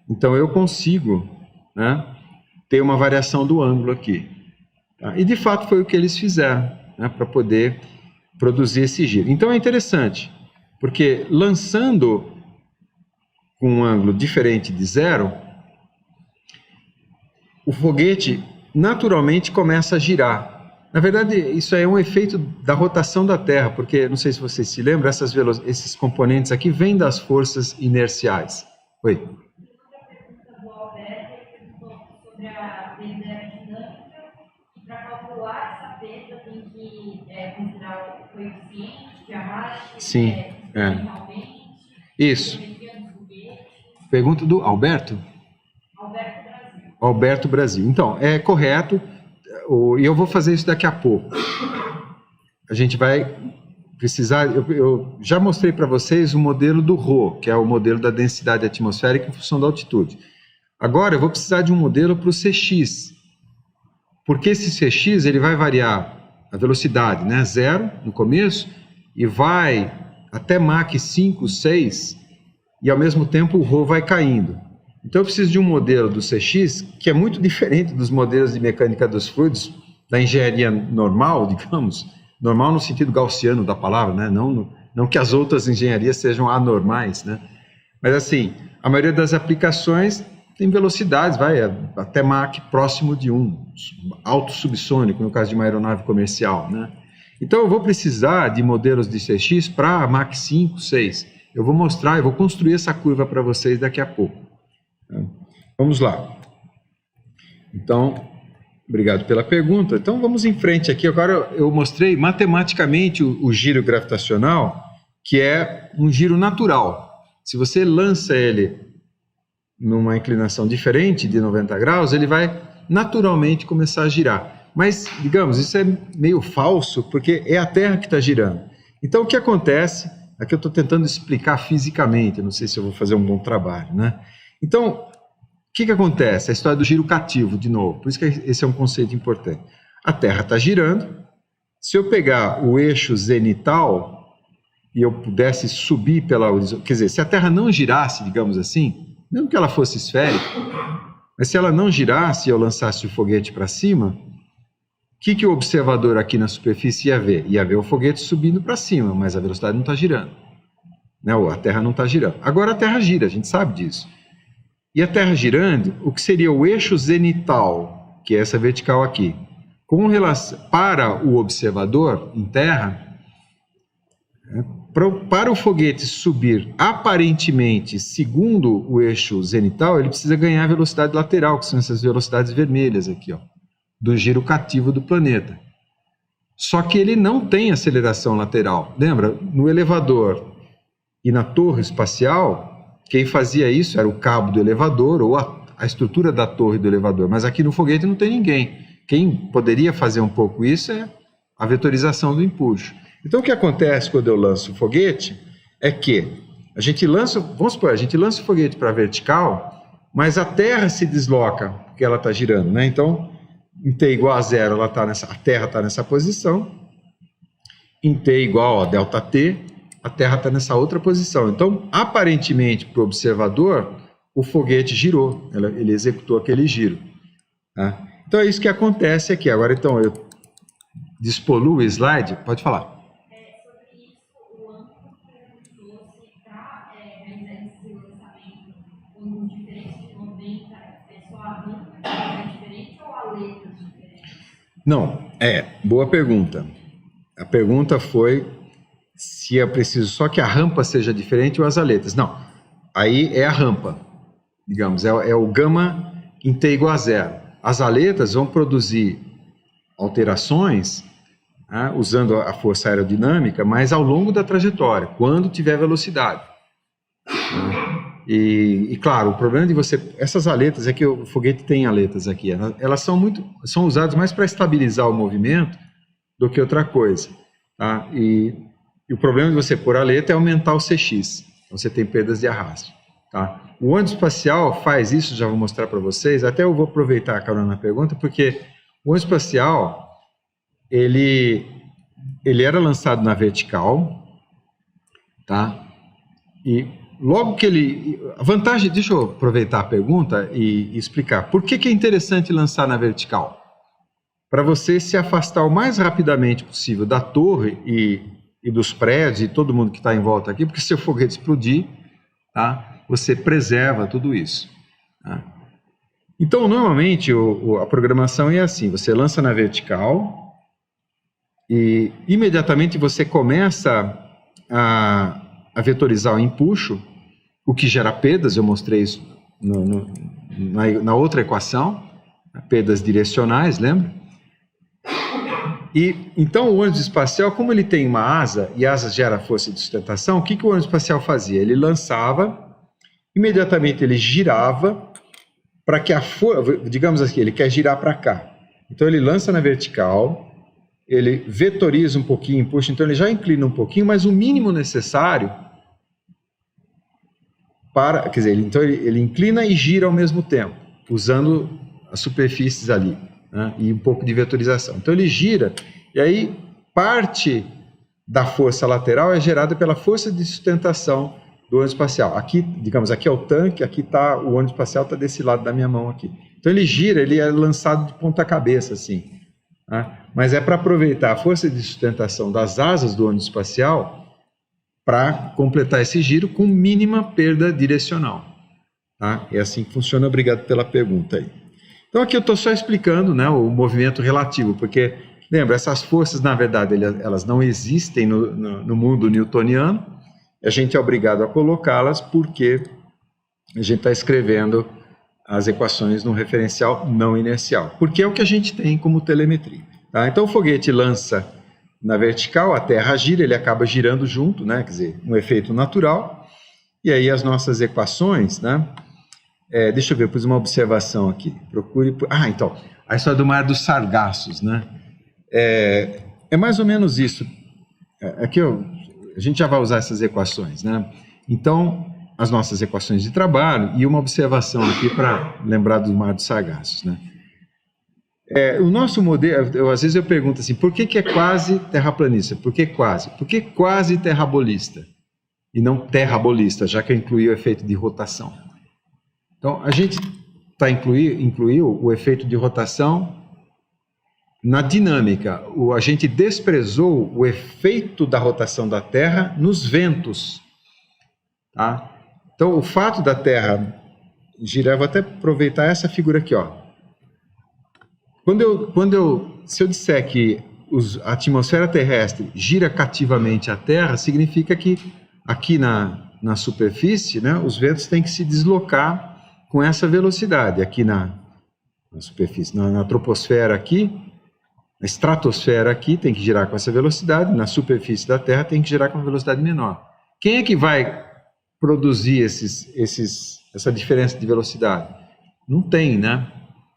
então eu consigo, né, ter uma variação do ângulo aqui. Tá? E de fato foi o que eles fizeram, né, para poder produzir esse giro. Então é interessante, porque lançando com um ângulo diferente de 0, o foguete naturalmente começa a girar. Na verdade, isso é um efeito da rotação da Terra, porque, não sei se vocês se lembram, esses componentes aqui vêm das forças inerciais. Oi? O Alberto perguntou sobre a perda aerodinâmica, e para calcular essa perda tem que considerar o coeficiente de arraste. Sim, Isso. Pergunta do Alberto? Alberto Brasil. Alberto Brasil. Então, é correto, e eu vou fazer isso daqui a pouco. A gente vai precisar... Eu já mostrei para vocês o modelo do Rho, que é o modelo da densidade atmosférica em função da altitude. Agora, eu vou precisar de um modelo para o CX, porque esse CX ele vai variar a velocidade, né? 0 no começo, e vai até Mach 5, 6, e ao mesmo tempo o Rho vai caindo. Então eu preciso de um modelo do CX que é muito diferente dos modelos de mecânica dos fluidos, da engenharia normal, digamos, normal no sentido gaussiano da palavra, né? Não que as outras engenharias sejam anormais, né? Mas assim, a maioria das aplicações tem velocidades, vai até Mach próximo de 1, alto subsônico, no caso de uma aeronave comercial, né? Então eu vou precisar de modelos de CX para Mach 5, 6. Eu vou mostrar, eu vou construir essa curva para vocês daqui a pouco. Vamos lá. Então, obrigado pela pergunta. Então vamos em frente aqui. Agora eu mostrei matematicamente o giro gravitacional, que é um giro natural. Se você lança ele numa inclinação diferente de 90 graus, ele vai naturalmente começar a girar. Mas, digamos, isso é meio falso, porque é a Terra que está girando. Então, o que acontece... Aqui eu estou tentando explicar fisicamente, não sei se eu vou fazer um bom trabalho, né? Então, o que acontece? A história do giro cativo, de novo, por isso que esse é um conceito importante. A Terra está girando, se eu pegar o eixo zenital e eu pudesse subir pela horizonte, quer dizer, se a Terra não girasse, digamos assim, mesmo que ela fosse esférica, mas se ela não girasse e eu lançasse o foguete para cima, o que o observador aqui na superfície ia ver? Ia ver o foguete subindo para cima, mas a velocidade não está girando. Né? A Terra não está girando. Agora a Terra gira, a gente sabe disso. E a Terra girando, o que seria o eixo zenital, que é essa vertical aqui, com relação, para o observador em Terra, para o foguete subir aparentemente segundo o eixo zenital, ele precisa ganhar velocidade lateral, que são essas velocidades vermelhas aqui, ó, do giro cativo do planeta. Só que ele não tem aceleração lateral. Lembra? No elevador e na torre espacial, quem fazia isso era o cabo do elevador ou a estrutura da torre do elevador. Mas aqui no foguete não tem ninguém. Quem poderia fazer um pouco isso é a vetorização do empuxo. Então o que acontece quando eu lanço o foguete é que a gente lança, vamos supor, a gente lança o foguete para a vertical, mas a Terra se desloca, porque ela está girando, né? Então, em t igual a 0, a Terra está nessa posição. Em t igual a ΔT, a Terra está nessa outra posição. Então, aparentemente, para o observador, o foguete girou, ele executou aquele giro. Tá? Então, é isso que acontece aqui. Agora, então, eu despoluo o slide. Pode falar. Sobre isso, o ângulo que a gente trouxe para realizar esse lançamento, um diferente de 90, é só a rampa que é diferente ou a letra diferente? Não, boa pergunta. A pergunta foi se é preciso só que a rampa seja diferente ou as aletas. Não, aí é a rampa, digamos, é o gama em t igual a 0. As aletas vão produzir alterações, né, usando a força aerodinâmica, mas ao longo da trajetória, quando tiver velocidade. E claro, o problema de você... Essas aletas, é que o foguete tem aletas aqui, elas são usadas mais para estabilizar o movimento do que outra coisa. Tá? E o problema de você pôr aleta é aumentar o CX, você tem perdas de arrasto. Tá? O ônibus espacial faz isso, já vou mostrar para vocês, até eu vou aproveitar a carona na pergunta, porque o ônibus espacial, ele era lançado na vertical, tá? E logo que ele... A vantagem... Deixa eu aproveitar a pergunta e explicar. Por que é interessante lançar na vertical? Para você se afastar o mais rapidamente possível da torre e dos prédios e todo mundo que está em volta aqui, porque se o foguete explodir, tá? Você preserva tudo isso. Tá? Então, normalmente, a programação é assim. Você lança na vertical e imediatamente você começa a vetorizar o empuxo, o que gera perdas. Eu mostrei isso na outra equação, perdas direcionais, lembra? E então o ônibus espacial, como ele tem uma asa, e a asa gera força de sustentação, o que o ônibus espacial fazia? Ele lançava, imediatamente ele girava, para que a força, digamos assim, ele quer girar para cá. Então ele lança na vertical, ele vetoriza um pouquinho, puxa, então ele já inclina um pouquinho, mas o mínimo necessário para, quer dizer, então ele inclina e gira ao mesmo tempo, usando as superfícies ali, né, e um pouco de vetorização. Então ele gira, e aí parte da força lateral é gerada pela força de sustentação do ônibus espacial. Aqui, digamos, aqui é o tanque, aqui está o ônibus espacial, está desse lado da minha mão aqui. Então ele gira, ele é lançado de ponta cabeça, assim. Né? Mas é para aproveitar a força de sustentação das asas do ônibus espacial para completar esse giro com mínima perda direcional. Tá? É assim que funciona. Obrigado pela pergunta aí. Então aqui eu estou só explicando, né, o movimento relativo, porque, lembra, essas forças, na verdade, elas não existem no mundo newtoniano. A gente é obrigado a colocá-las porque a gente está escrevendo as equações num referencial não inercial, porque é o que a gente tem como telemetria. Tá? Então o foguete lança na vertical, a Terra gira, ele acaba girando junto, né? Quer dizer, um efeito natural, e aí as nossas equações, né? Deixa eu ver, eu pus uma observação aqui, procure... então, a história do Mar dos Sargassos, né? É mais ou menos isso. Aqui a gente já vai usar essas equações, né? Então, as nossas equações de trabalho e uma observação aqui para lembrar do Mar dos Sargassos, né? O nosso modelo, às vezes eu pergunto assim, por que é quase terraplanista? Por que quase? Por que quase terrabolista? E não terrabolista, já que eu incluí o efeito de rotação. Então, a gente incluiu o efeito de rotação na dinâmica. A gente desprezou o efeito da rotação da Terra nos ventos. Tá? Então, o fato da Terra girar, eu vou até aproveitar essa figura aqui, ó. Se eu disser que a atmosfera terrestre gira cativamente a Terra, significa que aqui na superfície, né, os ventos têm que se deslocar com essa velocidade. Aqui na superfície, na troposfera aqui, na estratosfera aqui tem que girar com essa velocidade, na superfície da Terra tem que girar com uma velocidade menor. Quem é que vai produzir essa diferença de velocidade? Não tem, né?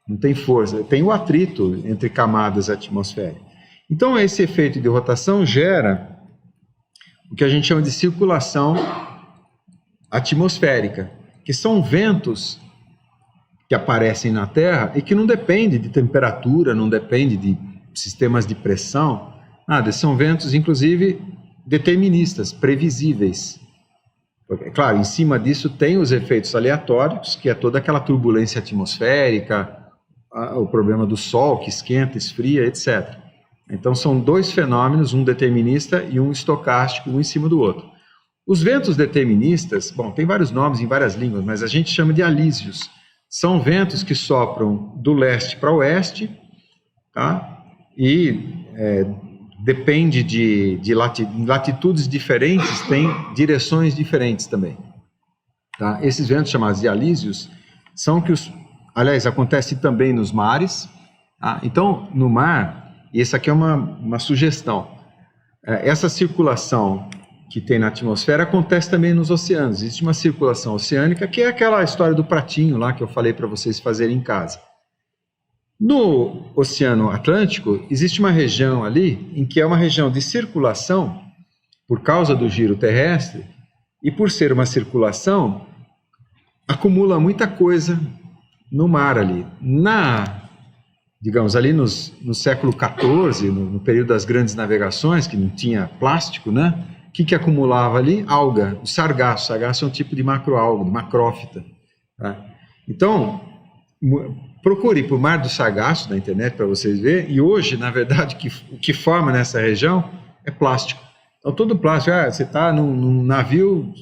Não tem força. Tem o atrito entre camadas atmosféricas. Então, esse efeito de rotação gera o que a gente chama de circulação atmosférica, que são ventos que aparecem na Terra e que não dependem de temperatura, não dependem de sistemas de pressão, nada. São ventos, inclusive, deterministas, previsíveis. É claro, em cima disso tem os efeitos aleatórios, que é toda aquela turbulência atmosférica, o problema do Sol, que esquenta, esfria, etc. Então, são dois fenômenos, um determinista e um estocástico, um em cima do outro. Os ventos deterministas, bom, tem vários nomes em várias línguas, mas a gente chama de alísios. São ventos que sopram do leste para o oeste, tá? E depende de latitudes diferentes, tem direções diferentes também. Tá? Esses ventos chamados de alísios são que aliás, acontece também nos mares. Tá? Então, no mar, e isso aqui é uma sugestão, essa circulação que tem na atmosfera acontece também nos oceanos. Existe uma circulação oceânica, que é aquela história do pratinho lá que eu falei para vocês fazerem em casa. No Oceano Atlântico, existe uma região ali, em que é uma região de circulação, por causa do giro terrestre, e por ser uma circulação, acumula muita coisa no mar ali. Digamos, ali no século XIV, no período das grandes navegações, que não tinha plástico, né? O que acumulava ali? Alga, o sargaço. O sargaço é um tipo de macroalga, de macrófita. Tá? Então, procure por Mar do Sargasso na internet para vocês verem, e hoje, na verdade, o que forma nessa região é plástico. Então, todo plástico, você está num navio,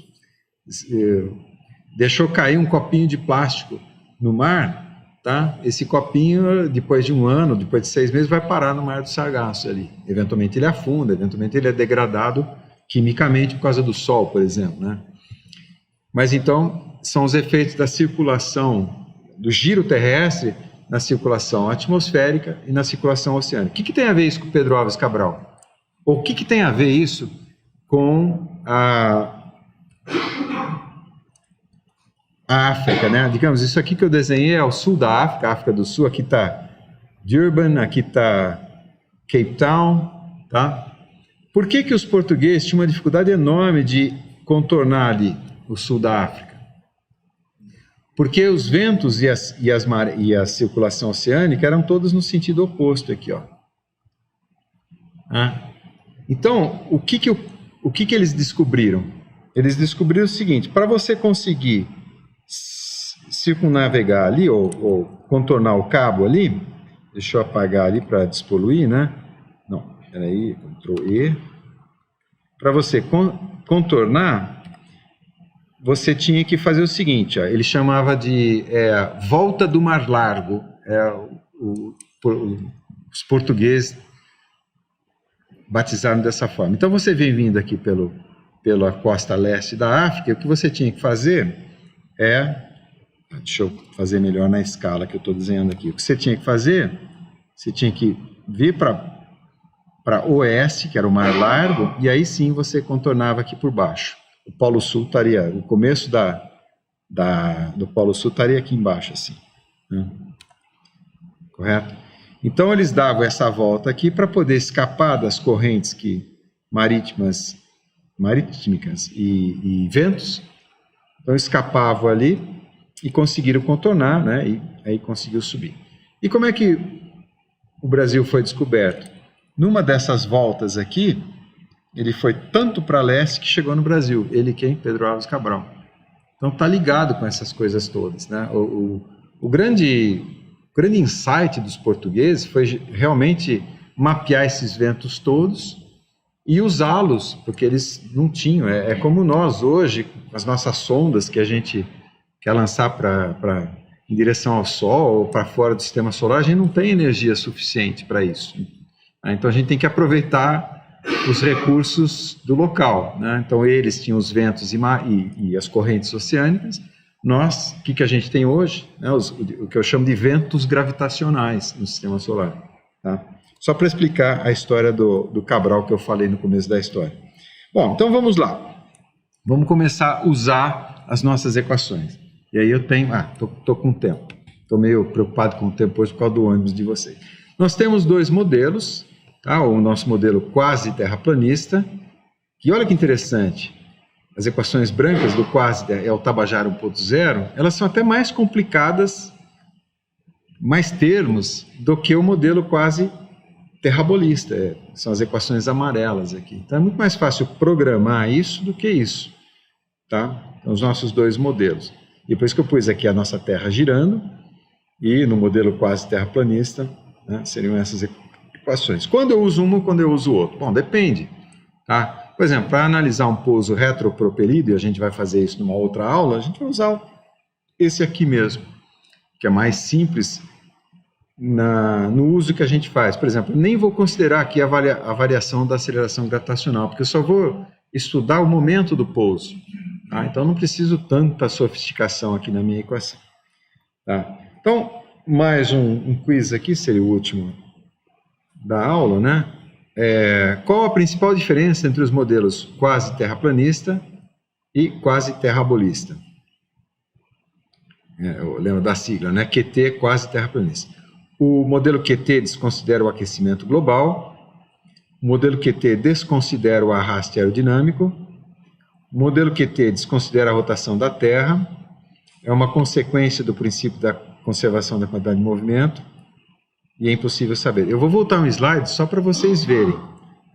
deixou cair um copinho de plástico no mar, tá? Esse copinho, depois de um ano, depois de 6 meses, vai parar no Mar do Sargasso ali. Eventualmente ele afunda, eventualmente ele é degradado quimicamente por causa do sol, por exemplo, né? Mas então, são os efeitos da circulação, do giro terrestre na circulação atmosférica e na circulação oceânica. O que tem a ver isso com Pedro Álvares Cabral? Ou o que tem a ver isso com a África, né? Digamos, isso aqui que eu desenhei é o sul da África, a África do Sul. Aqui está Durban, aqui está Cape Town, tá? Por que os portugueses tinham uma dificuldade enorme de contornar ali o sul da África? Porque os ventos e a circulação oceânica eram todos no sentido oposto aqui, ó. Então, o que eles descobriram? Eles descobriram o seguinte: para você conseguir circunnavegar ali, ou contornar o cabo ali, deixa eu apagar ali para despoluir, né? Não, peraí, Ctrl E. Para você contornar, você tinha que fazer o seguinte, ó, ele chamava de volta do Mar Largo. Os portugueses batizaram dessa forma. Então você vem vindo aqui pela costa leste da África, o que você tinha que fazer deixa eu fazer melhor na escala que eu estou desenhando aqui. O que você tinha que fazer, você tinha que vir para oeste, que era o Mar Largo, e aí sim você contornava aqui por baixo. O Polo Sul estaria, o começo do Polo Sul estaria aqui embaixo, assim. Né? Correto? Então eles davam essa volta aqui para poder escapar das correntes marítimas e ventos. Então escapavam ali e conseguiram contornar, né? E aí conseguiu subir. E como é que o Brasil foi descoberto? Numa dessas voltas aqui, ele foi tanto para leste que chegou no Brasil. Ele quem? Pedro Álvares Cabral. Então está ligado com essas coisas todas, né? O grande insight dos portugueses foi realmente mapear esses ventos todos e usá-los, porque eles não tinham. É como nós hoje, com as nossas sondas que a gente quer lançar em direção ao Sol ou para fora do sistema solar, a gente não tem energia suficiente para isso. Então a gente tem que aproveitar os recursos do local, né? Então eles tinham os ventos e as correntes oceânicas. Nós, o que a gente tem hoje? Né? O que eu chamo de ventos gravitacionais no sistema solar. Tá? Só para explicar a história do Cabral que eu falei no começo da história. Bom, então vamos lá. Vamos começar a usar as nossas equações. E aí eu tenho... estou com tempo. Estou meio preocupado com o tempo hoje por causa do ônibus de vocês. Nós temos dois modelos, tá? O nosso modelo quase terraplanista, que olha que interessante, as equações brancas do quase é o Tabajara 1.0, elas são até mais complicadas, mais termos, do que o modelo quase terrabolista, são as equações amarelas aqui. Então é muito mais fácil programar isso do que isso, tá? Então, os nossos dois modelos. E por isso que eu pus aqui a nossa Terra girando, e no modelo quase terraplanista, né, seriam essas equações. Quando eu uso uma, quando eu uso o outro? Bom, depende. Tá? Por exemplo, para analisar um pouso retropropelido, e a gente vai fazer isso numa outra aula, a gente vai usar esse aqui mesmo, que é mais simples no uso que a gente faz. Por exemplo, nem vou considerar aqui a variação da aceleração gravitacional, porque eu só vou estudar o momento do pouso. Tá? Então, não preciso tanta sofisticação aqui na minha equação. Tá? Então, mais um quiz aqui, seria o último da aula, né? Qual a principal diferença entre os modelos quase terraplanista e quase terrabolista? Eu lembro da sigla, né? QT, quase terraplanista. O modelo QT desconsidera o aquecimento global, o modelo QT desconsidera o arraste aerodinâmico, o modelo QT desconsidera a rotação da Terra, é uma consequência do princípio da conservação da quantidade de movimento, e é impossível saber. Eu vou voltar um slide só para vocês verem,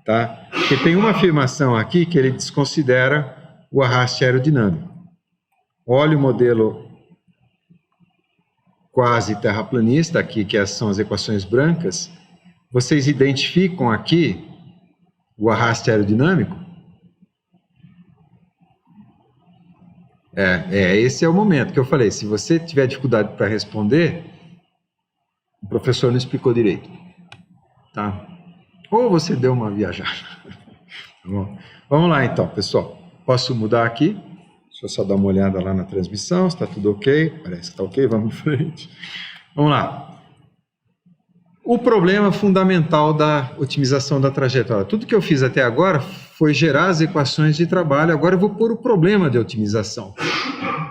tá? Porque tem uma afirmação aqui que ele desconsidera o arraste aerodinâmico. Olha o modelo quase terraplanista, aqui que são as equações brancas. Vocês identificam aqui o arraste aerodinâmico? Esse é o momento que eu falei. Se você tiver dificuldade para responder, o professor não explicou direito, tá? Ou você deu uma viajada. Bom, vamos lá então, pessoal. Posso mudar aqui? Deixa eu só dar uma olhada lá na transmissão, se está tudo ok. Parece que está ok, vamos em frente. Vamos lá. O problema fundamental da otimização da trajetória. Tudo que eu fiz até agora foi gerar as equações de trabalho. Agora eu vou pôr o problema de otimização.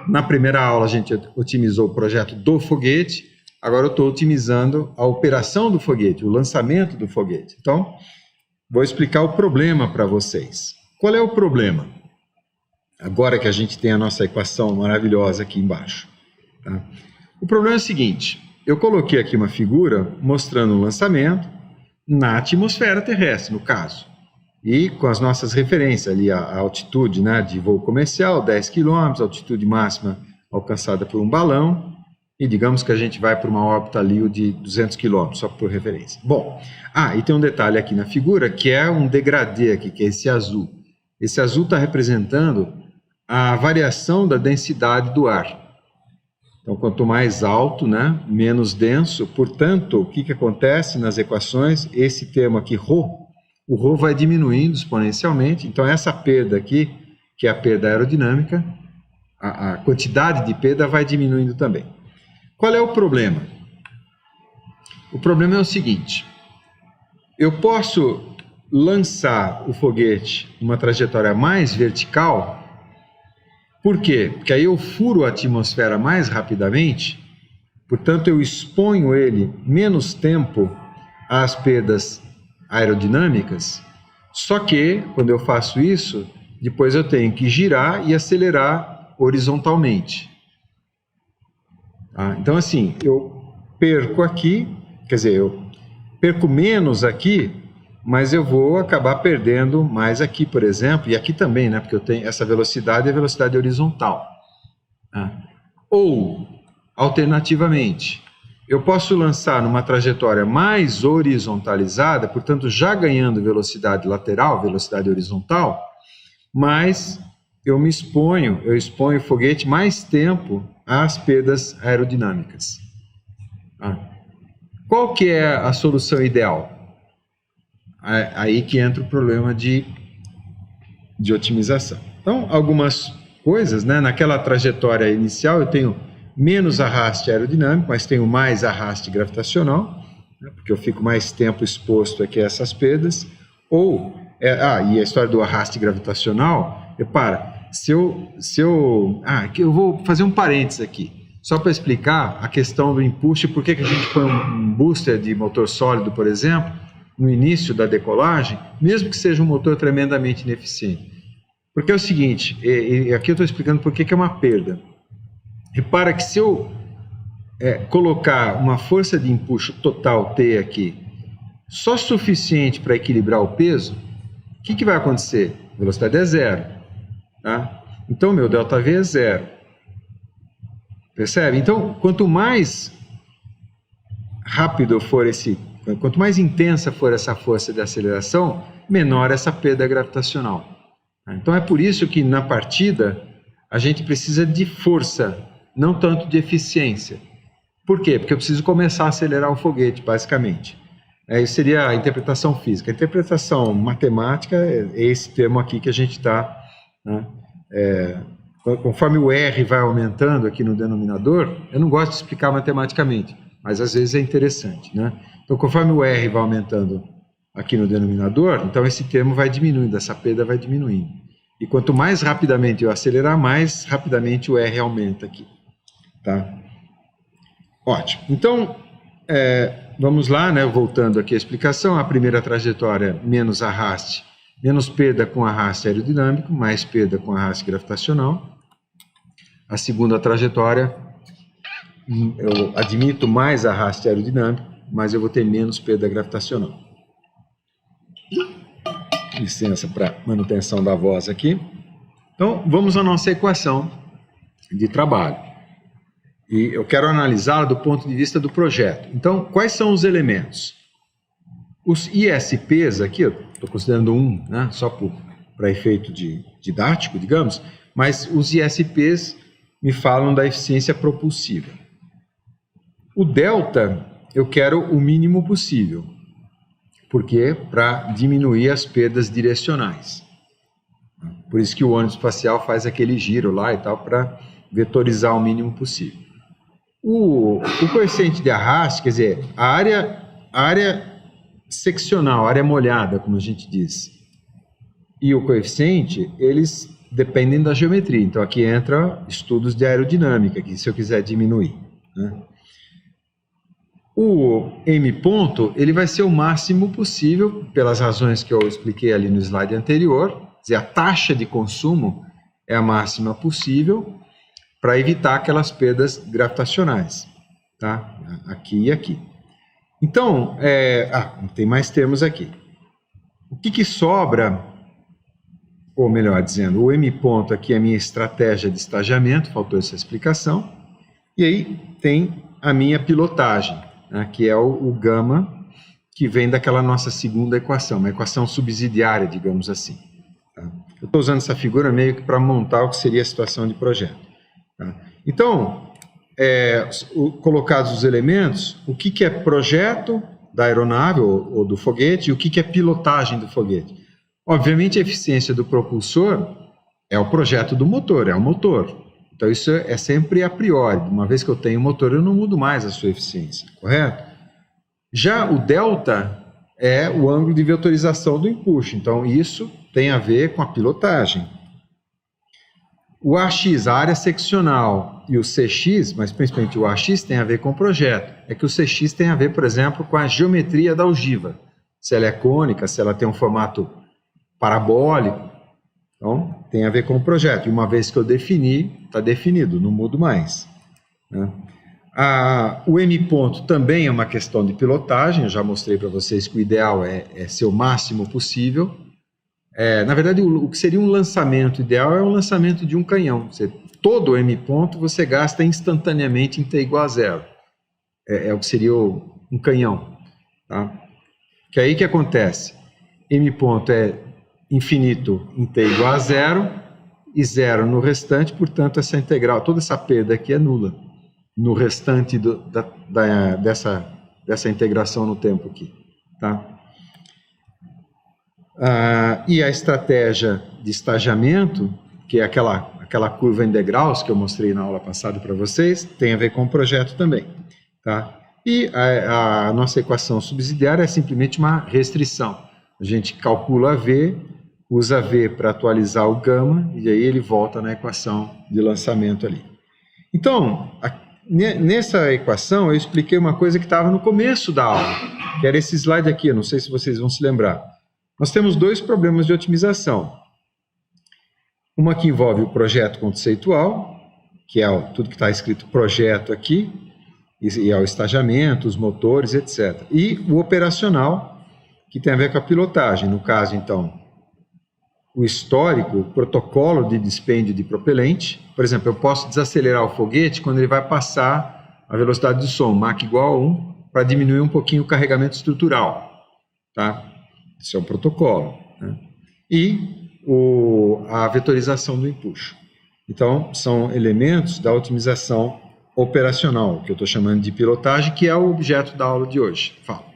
na primeira aula a gente otimizou o projeto do foguete, agora eu estou otimizando a operação do foguete, o lançamento do foguete. Então, vou explicar o problema para vocês. Qual é o problema? Agora que a gente tem a nossa equação maravilhosa aqui embaixo. Tá? O problema é o seguinte, eu coloquei aqui uma figura mostrando o lançamento na atmosfera terrestre, no caso. E com as nossas referências ali, a altitude, né, de voo comercial, 10 km, a altitude máxima alcançada por um balão, e digamos que a gente vai para uma órbita LEO de 200 km, só por referência. Bom, e tem um detalhe aqui na figura, que é um degradê aqui, que é esse azul. Esse azul está representando a variação da densidade do ar. Então, quanto mais alto, né, menos denso. Portanto, o que acontece nas equações? Esse termo aqui, ρ, o ρ vai diminuindo exponencialmente. Então, essa perda aqui, que é a perda aerodinâmica, a quantidade de perda vai diminuindo também. Qual é o problema? O problema é o seguinte, eu posso lançar o foguete numa trajetória mais vertical. Por quê? Porque aí eu furo a atmosfera mais rapidamente, portanto eu exponho ele menos tempo às perdas aerodinâmicas, só que, quando eu faço isso, depois eu tenho que girar e acelerar horizontalmente. Tá? Então, assim, eu perco aqui, quer dizer, eu perco menos aqui, mas eu vou acabar perdendo mais aqui, por exemplo, e aqui também, né, porque eu tenho essa velocidade, é a velocidade horizontal. Tá? Ou, alternativamente, eu posso lançar numa trajetória mais horizontalizada, portanto, já ganhando velocidade lateral, velocidade horizontal, mas eu exponho o foguete mais tempo às perdas aerodinâmicas. Tá? Qual que é a solução ideal? Aí que entra o problema de otimização. Então, algumas coisas, né? Naquela trajetória inicial eu tenho menos arraste aerodinâmico, mas tenho mais arraste gravitacional, né? Porque eu fico mais tempo exposto aqui a essas perdas. E a história do arraste gravitacional, repara, eu vou fazer um parênteses aqui, só para explicar a questão do empuxo, por que a gente põe um booster de motor sólido, por exemplo, no início da decolagem, mesmo que seja um motor tremendamente ineficiente. Porque é o seguinte, e aqui eu estou explicando por que é uma perda. Repara que se eu colocar uma força de empuxo total T aqui, só suficiente para equilibrar o peso, o que vai acontecer? A velocidade é zero. Tá? Então, meu ΔV é zero. Percebe? Então, quanto mais rápido for quanto mais intensa for essa força de aceleração, menor essa perda gravitacional. Então é por isso que na partida a gente precisa de força, não tanto de eficiência. Por quê? Porque eu preciso começar a acelerar o foguete, basicamente. Isso seria a interpretação física. A interpretação matemática é esse termo aqui que a gente está... Né, conforme o R vai aumentando aqui no denominador, eu não gosto de explicar matematicamente, mas às vezes é interessante, né? Então, conforme o R vai aumentando aqui no denominador, então esse termo vai diminuindo, essa perda vai diminuindo. E quanto mais rapidamente eu acelerar, mais rapidamente o R aumenta aqui. Tá? Ótimo. Então, vamos lá, né? Voltando aqui à explicação. A primeira trajetória, menos arraste, menos perda com arraste aerodinâmico, mais perda com arraste gravitacional. A segunda trajetória, eu admito mais arraste aerodinâmico, mas eu vou ter menos perda gravitacional. Licença para manutenção da voz aqui. Então, vamos à nossa equação de trabalho. E eu quero analisá-la do ponto de vista do projeto. Então, quais são os elementos? Os ISPs aqui, eu estou considerando um, né, só para efeito didático, digamos, mas os ISPs me falam da eficiência propulsiva. O delta, eu quero o mínimo possível. Por quê? Para diminuir as perdas direcionais. Por isso que o ônibus espacial faz aquele giro lá e tal, para vetorizar o mínimo possível. O coeficiente de arraste, quer dizer, a área seccional, a área molhada, como a gente diz, e o coeficiente, eles dependem da geometria. Então, aqui entra estudos de aerodinâmica, que se eu quiser diminuir, né? O M ponto, ele vai ser o máximo possível, pelas razões que eu expliquei ali no slide anterior. Quer dizer, a taxa de consumo é a máxima possível para evitar aquelas perdas gravitacionais, tá? Aqui e aqui. Então, tem mais termos aqui. O que sobra, ou melhor dizendo, o M ponto aqui é a minha estratégia de estagiamento, faltou essa explicação. E aí tem a minha pilotagem, né, que é o gama, que vem daquela nossa segunda equação, uma equação subsidiária, digamos assim. Tá? Eu estou usando essa figura meio que para montar o que seria a situação de projeto. Tá? Então, colocados os elementos, o que é projeto da aeronave ou do foguete e o que é pilotagem do foguete. Obviamente, a eficiência do propulsor é o projeto do motor, é o motor. Então, isso é sempre a priori. Uma vez que eu tenho motor, eu não mudo mais a sua eficiência, correto? Já o delta é o ângulo de vetorização do empuxo. Então, isso tem a ver com a pilotagem. O AX, a área seccional, e o CX, mas principalmente o AX, tem a ver com o projeto. É que o CX tem a ver, por exemplo, com a geometria da ogiva. Se ela é cônica, se ela tem um formato parabólico. Então, tem a ver com o projeto. E uma vez que eu defini, está definido, não mudo mais, né? O M ponto também é uma questão de pilotagem. Eu já mostrei para vocês que o ideal é ser o máximo possível. Na verdade, o que seria um lançamento ideal é o lançamento de um canhão. Todo o M ponto você gasta instantaneamente em T igual a 0. É o que seria um canhão. Tá? Que aí que acontece? M ponto é infinito em T igual a 0 e 0 no restante, portanto, essa integral, toda essa perda aqui é nula no restante dessa integração no tempo aqui. Tá? E a estratégia de estagiamento, que é aquela curva em degraus que eu mostrei na aula passada para vocês, tem a ver com o projeto também. Tá? E a nossa equação subsidiária é simplesmente uma restrição. A gente calcula V, usa V para atualizar o gama, e aí ele volta na equação de lançamento ali. Então, nessa equação eu expliquei uma coisa que estava no começo da aula, que era esse slide aqui, eu não sei se vocês vão se lembrar. Nós temos dois problemas de otimização. Uma que envolve o projeto conceitual, que é tudo que está escrito projeto aqui, e é o estagiamento, os motores, etc. E o operacional, que tem a ver com a pilotagem. No caso, então, o histórico, o protocolo de dispêndio de propelente. Por exemplo, eu posso desacelerar o foguete quando ele vai passar a velocidade do som, Mach igual a 1, para diminuir um pouquinho o carregamento estrutural. Tá? Esse é o protocolo, né? E a vetorização do empuxo. Então, são elementos da otimização operacional, que eu estou chamando de pilotagem, que é o objeto da aula de hoje. Fala.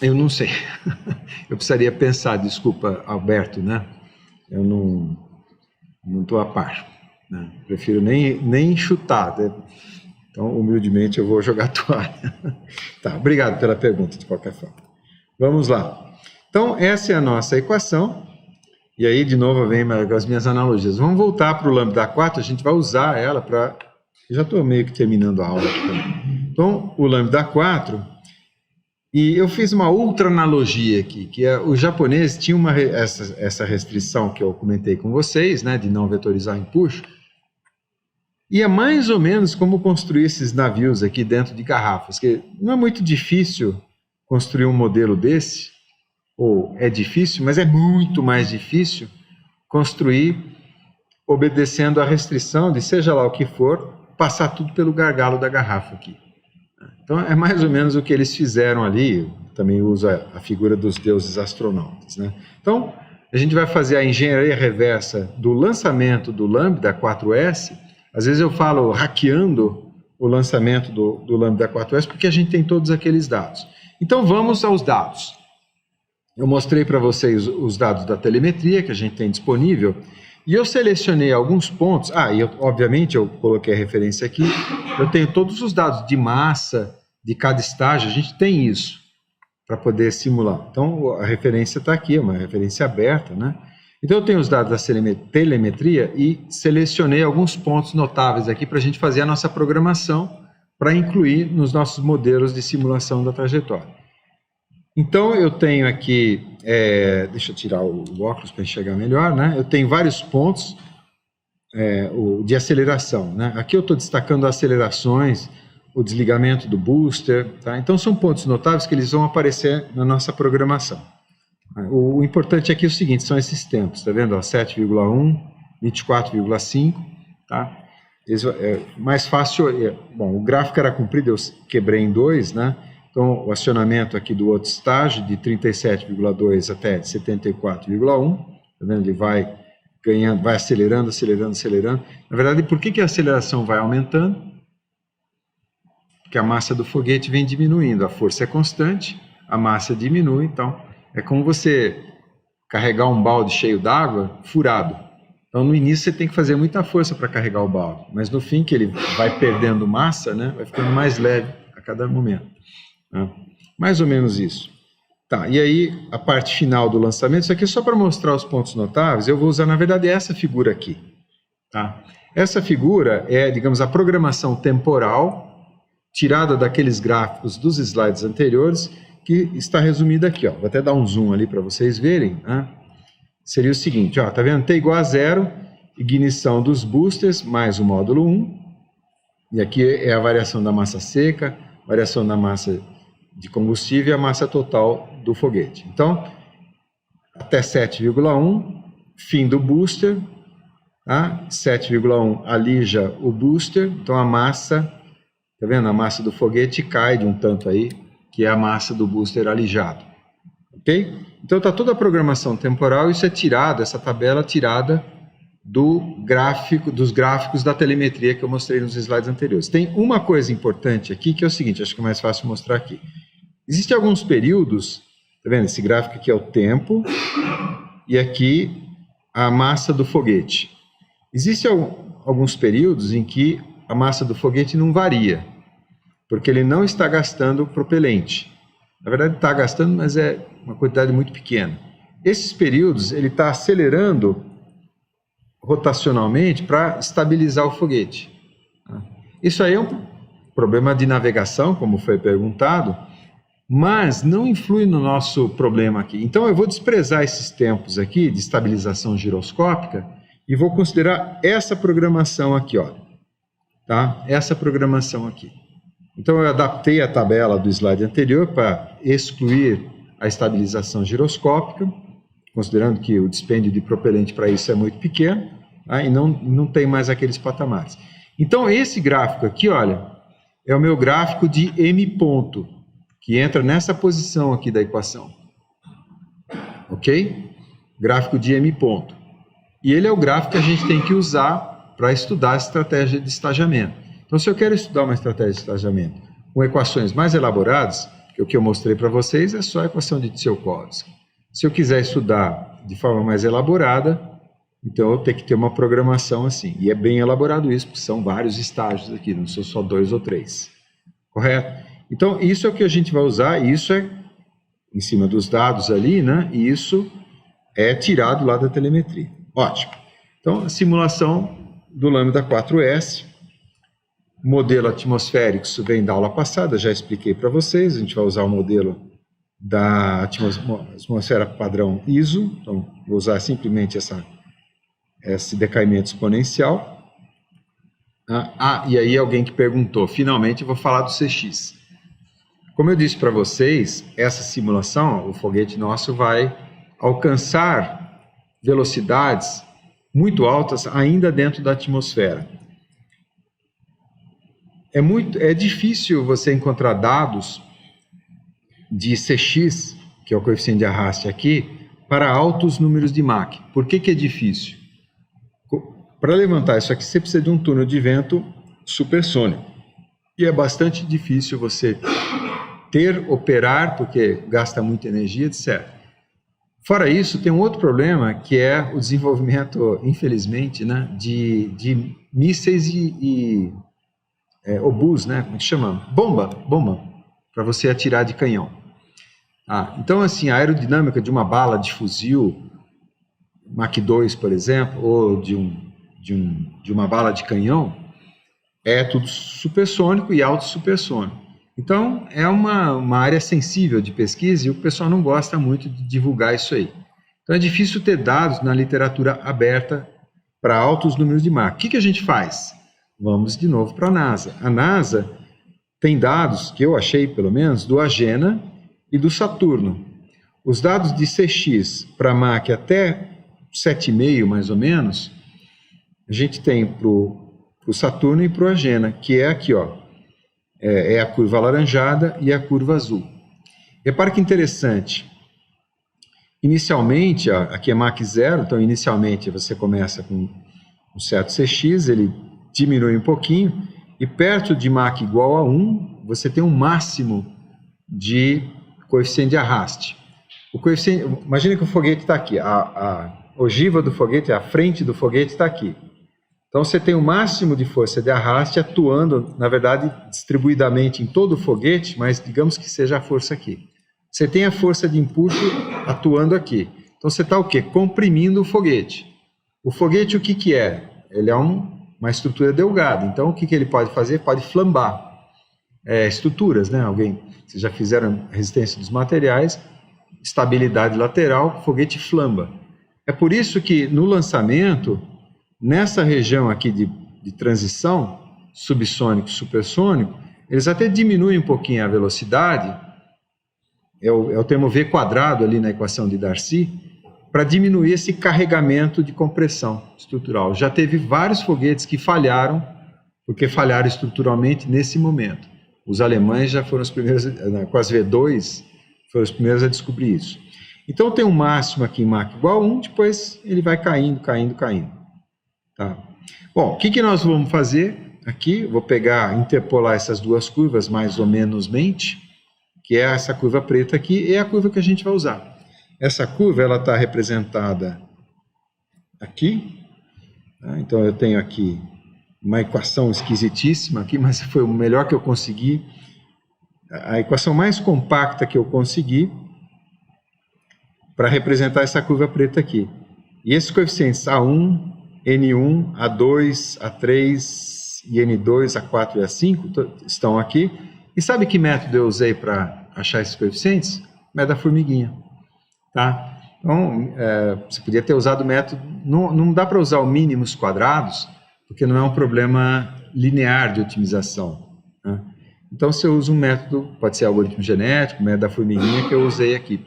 Eu não sei. Eu precisaria pensar, desculpa, Alberto, né? Eu não estou a par, né? Prefiro nem chutar, né? Então, humildemente, eu vou jogar a toalha. Tá, obrigado pela pergunta, de qualquer forma. Vamos lá. Então, essa é a nossa equação. E aí, de novo, vem as minhas analogias. Vamos voltar para o lambda 4, a gente vai usar ela para... Eu já estou meio que terminando a aula aqui também. Então, o lambda 4... E eu fiz uma outra analogia aqui, que o japonês tinha essa restrição que eu comentei com vocês, né, de não vetorizar empuxo. E é mais ou menos como construir esses navios aqui dentro de garrafas, que não é muito difícil construir um modelo desse, ou é difícil, mas é muito mais difícil construir obedecendo à restrição de, seja lá o que for, passar tudo pelo gargalo da garrafa aqui. Então, é mais ou menos o que eles fizeram ali. Também usa a figura dos deuses astronautas, né? Então, a gente vai fazer a engenharia reversa do lançamento do Lambda 4S. Às vezes eu falo hackeando o lançamento do Lambda 4S, porque a gente tem todos aqueles dados. Então, vamos aos dados. Eu mostrei para vocês os dados da telemetria que a gente tem disponível. E eu selecionei alguns pontos. Obviamente eu coloquei a referência aqui. Eu tenho todos os dados de massa de cada estágio. A gente tem isso para poder simular. Então a referência está aqui, é uma referência aberta, né? Então eu tenho os dados da telemetria e selecionei alguns pontos notáveis aqui para a gente fazer a nossa programação para incluir nos nossos modelos de simulação da trajetória. Então eu tenho aqui, deixa eu tirar o óculos para enxergar melhor, né? Eu tenho vários pontos de aceleração, né? Aqui eu estou destacando as acelerações, o desligamento do booster, tá? Então são pontos notáveis que eles vão aparecer na nossa programação. O importante aqui é o seguinte, são esses tempos, tá vendo? 7,1, 24,5, tá? Mais fácil, bom, o gráfico era comprido, eu quebrei em dois, né? Então, o acionamento aqui do outro estágio, de 37,2 até 74,1, tá vendo? Ele vai ganhando, vai acelerando, acelerando, acelerando. Na verdade, por que a aceleração vai aumentando? Porque a massa do foguete vem diminuindo, a força é constante, a massa diminui, então é como você carregar um balde cheio d'água furado. Então, no início, você tem que fazer muita força para carregar o balde, mas no fim, que ele vai perdendo massa, né, vai ficando mais leve a cada momento. Né? Mais ou menos isso. Tá, e aí, a parte final do lançamento, isso aqui é só para mostrar os pontos notáveis, eu vou usar, na verdade, essa figura aqui. Tá? Essa figura é, digamos, a programação temporal, tirada daqueles gráficos dos slides anteriores, que está resumida aqui, ó. Vou até dar um zoom ali para vocês verem, né? Seria o seguinte, ó, tá vendo? T igual a 0, ignição dos boosters mais o módulo 1, e aqui é a variação da massa seca, variação da massa de combustível e a massa total do foguete. Então, até 7,1, fim do booster, tá? 7,1 alija o booster, então a massa, tá vendo? A massa do foguete cai de um tanto aí, que é a massa do booster alijado, ok? Então está toda a programação temporal, isso é tirado, essa tabela é tirada dos gráficos da telemetria que eu mostrei nos slides anteriores. Tem uma coisa importante aqui, que é o seguinte, acho que é mais fácil mostrar aqui. Existem alguns períodos, tá vendo? Esse gráfico aqui é o tempo, e aqui a massa do foguete. Existem alguns períodos em que a massa do foguete não varia, porque ele não está gastando propelente. Na verdade, está gastando, mas é uma quantidade muito pequena. Esses períodos, ele está acelerando rotacionalmente para estabilizar o foguete. Isso aí é um problema de navegação, como foi perguntado, mas não influi no nosso problema aqui. Então, eu vou desprezar esses tempos aqui de estabilização giroscópica e vou considerar essa programação aqui, ó, tá? Essa programação aqui. Então, eu adaptei a tabela do slide anterior para excluir a estabilização giroscópica, considerando que o dispêndio de propelente para isso é muito pequeno, tá? E não tem mais aqueles patamares. Então, esse gráfico aqui, olha, é o meu gráfico de M ponto, que entra nessa posição aqui da equação. Ok? Gráfico de M ponto. E ele é o gráfico que a gente tem que usar para estudar a estratégia de estagiamento. Então, se eu quero estudar uma estratégia de estagiamento com equações mais elaboradas, que o que eu mostrei para vocês é só a equação de Tsiolkovsky. Se eu quiser estudar de forma mais elaborada, então eu tenho que ter uma programação assim. E é bem elaborado isso, porque são vários estágios aqui, não são só 2 ou 3. Correto? Então, isso é o que a gente vai usar, e isso é em cima dos dados ali, né? E isso é tirado lá da telemetria. Ótimo. Então, a simulação do Lambda 4S. Modelo atmosférico, isso vem da aula passada, já expliquei para vocês. A gente vai usar o modelo da atmosfera padrão ISO, então vou usar simplesmente esse decaimento exponencial. E aí alguém que perguntou, finalmente eu vou falar do CX. Como eu disse para vocês, essa simulação, o foguete nosso vai alcançar velocidades muito altas ainda dentro da atmosfera. É difícil você encontrar dados de CX, que é o coeficiente de arraste aqui, para altos números de Mach. Por que é difícil? Para levantar isso aqui, você precisa de um túnel de vento supersônico. E é bastante difícil você operar, porque gasta muita energia, etc. Fora isso, tem um outro problema, que é o desenvolvimento, infelizmente, né, de mísseis e obus, né, como é que chama? Bomba, para você atirar de canhão. Então, assim, a aerodinâmica de uma bala de fuzil, Mach 2, por exemplo, ou de uma bala de canhão, é tudo supersônico e alto supersônico. Então, é uma área sensível de pesquisa e o pessoal não gosta muito de divulgar isso aí. Então, é difícil ter dados na literatura aberta para altos números de Mach. O que a gente faz? Vamos de novo para a NASA. A NASA tem dados, que eu achei pelo menos, do Agena e do Saturno. Os dados de CX para Mach até 7,5 mais ou menos, a gente tem para o Saturno e para o Agena, que é aqui, ó. É a curva alaranjada e a curva azul. Repara que interessante. Inicialmente, ó, aqui é Mach 0, então inicialmente você começa com um certo CX, ele diminui um pouquinho, e perto de Mach igual a 1, você tem um máximo de coeficiente de arraste. O coeficiente, imagina que o foguete está aqui, a ogiva do foguete, a frente do foguete está aqui. Então, você tem o máximo de força de arraste atuando, na verdade, distribuidamente em todo o foguete, mas digamos que seja a força aqui. Você tem a força de impulso atuando aqui. Então, você está o quê? Comprimindo o foguete. O foguete, o que é? Ele é uma estrutura delgada. Então, o que ele pode fazer? Pode flambar estruturas, né? Vocês já fizeram resistência dos materiais, estabilidade lateral, o foguete flamba. É por isso que, no lançamento, nessa região aqui de transição, subsônico e supersônico, eles até diminuem um pouquinho a velocidade, é o termo v quadrado ali na equação de Darcy, para diminuir esse carregamento de compressão estrutural. Já teve vários foguetes que falharam, porque falharam estruturalmente nesse momento. Os alemães já foram os primeiros, com as V2, foram os primeiros a descobrir isso. Então tem um máximo aqui em Mach igual a 1, depois ele vai caindo. Tá. Bom, o que nós vamos fazer aqui? Vou interpolar essas duas curvas mais ou menos mente, que é essa curva preta aqui, e é a curva que a gente vai usar. Essa curva, ela está representada aqui. Tá? Então, eu tenho aqui uma equação esquisitíssima aqui, mas foi o melhor que eu consegui. A equação mais compacta que eu consegui para representar essa curva preta aqui. E esses coeficientes A1, N1, A2, A3, e N2, A4 e A5 estão aqui. E sabe que método eu usei para achar esses coeficientes? Método da formiguinha. Tá? Então, você podia ter usado o método... Não dá para usar o mínimos quadrados, porque não é um problema linear de otimização. Né? Então, você usa um método, pode ser algoritmo genético, método da formiguinha, que eu usei aqui,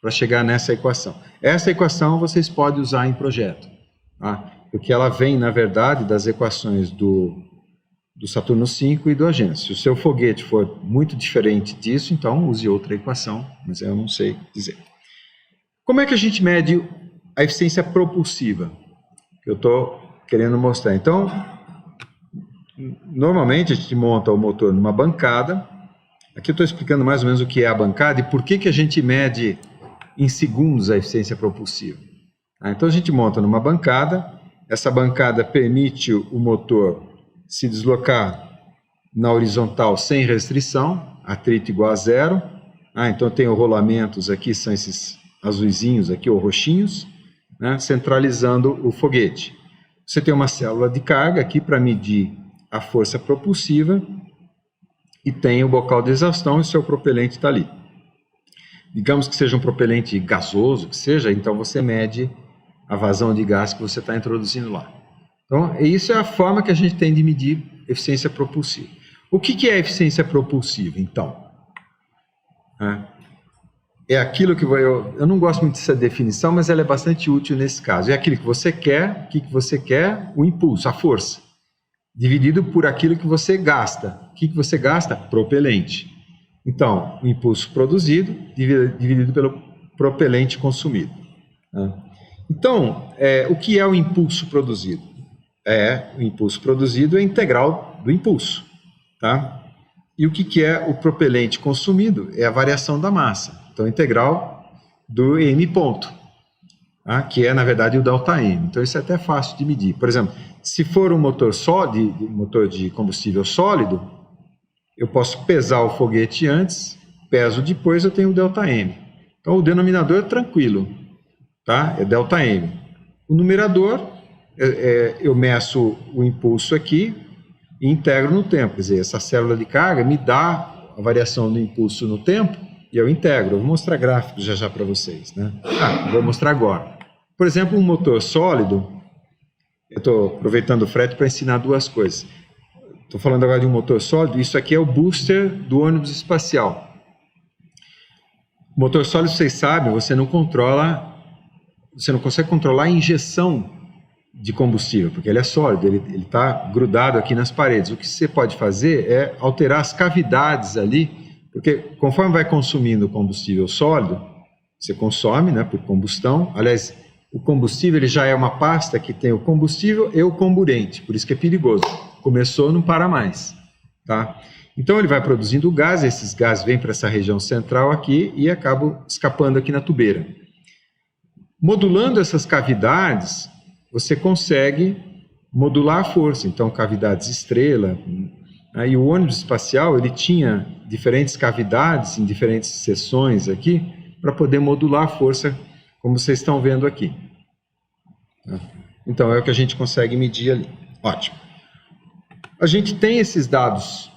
para chegar nessa equação. Essa equação vocês podem usar em projeto. Tá? Porque ela vem, na verdade, das equações do Saturno V e do Agena. Se o seu foguete for muito diferente disso, então use outra equação, mas eu não sei dizer. Como é que a gente mede a eficiência propulsiva? Que eu estou querendo mostrar. Então, normalmente a gente monta o motor numa bancada. Aqui eu estou explicando mais ou menos o que é a bancada e por que a gente mede em segundos a eficiência propulsiva. Então a gente monta numa bancada. Essa bancada permite o motor se deslocar na horizontal sem restrição, atrito igual a zero. Então tem os rolamentos aqui, são esses azuisinhos aqui, ou roxinhos, né, centralizando o foguete. Você tem uma célula de carga aqui para medir a força propulsiva e tem o bocal de exaustão e o seu propelente está ali. Digamos que seja um propelente gasoso, que seja, então você mede a vazão de gás que você está introduzindo lá. Então, isso é a forma que a gente tem de medir eficiência propulsiva. O que é eficiência propulsiva, então? É aquilo que eu não gosto muito dessa definição, mas ela é bastante útil nesse caso. É aquilo que você quer, o impulso, a força, dividido por aquilo que você gasta. O que você gasta? Propelente. Então, o impulso produzido dividido pelo propelente consumido. Então, o que é o impulso produzido? O impulso produzido é a integral do impulso. Tá? E o que é o propelente consumido? É a variação da massa. Então, a integral do M ponto, tá? Que é, na verdade, o ΔM. Então, isso é até fácil de medir. Por exemplo, se for um motor sólido, motor de combustível sólido, eu posso pesar o foguete antes, peso depois, eu tenho o ΔM. Então, o denominador é tranquilo, tá? É ΔM. O numerador, eu meço o impulso aqui e integro no tempo. Quer dizer, essa célula de carga me dá a variação do impulso no tempo e eu integro. Eu vou mostrar gráficos já para vocês, né? Vou mostrar agora. Por exemplo, um motor sólido, eu estou aproveitando o frete para ensinar duas coisas. Estou falando agora de um motor sólido, isso aqui é o booster do ônibus espacial. O motor sólido, vocês sabem, você não consegue controlar a injeção de combustível, porque ele é sólido, ele está grudado aqui nas paredes. O que você pode fazer é alterar as cavidades ali, porque conforme vai consumindo combustível sólido, você consome, né, por combustão. Aliás, o combustível ele já é uma pasta que tem o combustível e o comburente, por isso que é perigoso. Começou, não para mais, tá? Então ele vai produzindo gás, esses gases vêm para essa região central aqui e acabam escapando aqui na tubeira. Modulando essas cavidades, você consegue modular a força. Então, cavidades estrela. E o ônibus espacial, ele tinha diferentes cavidades em diferentes seções aqui, para poder modular a força, como vocês estão vendo aqui. Então, é o que a gente consegue medir ali. Ótimo. A gente tem esses dados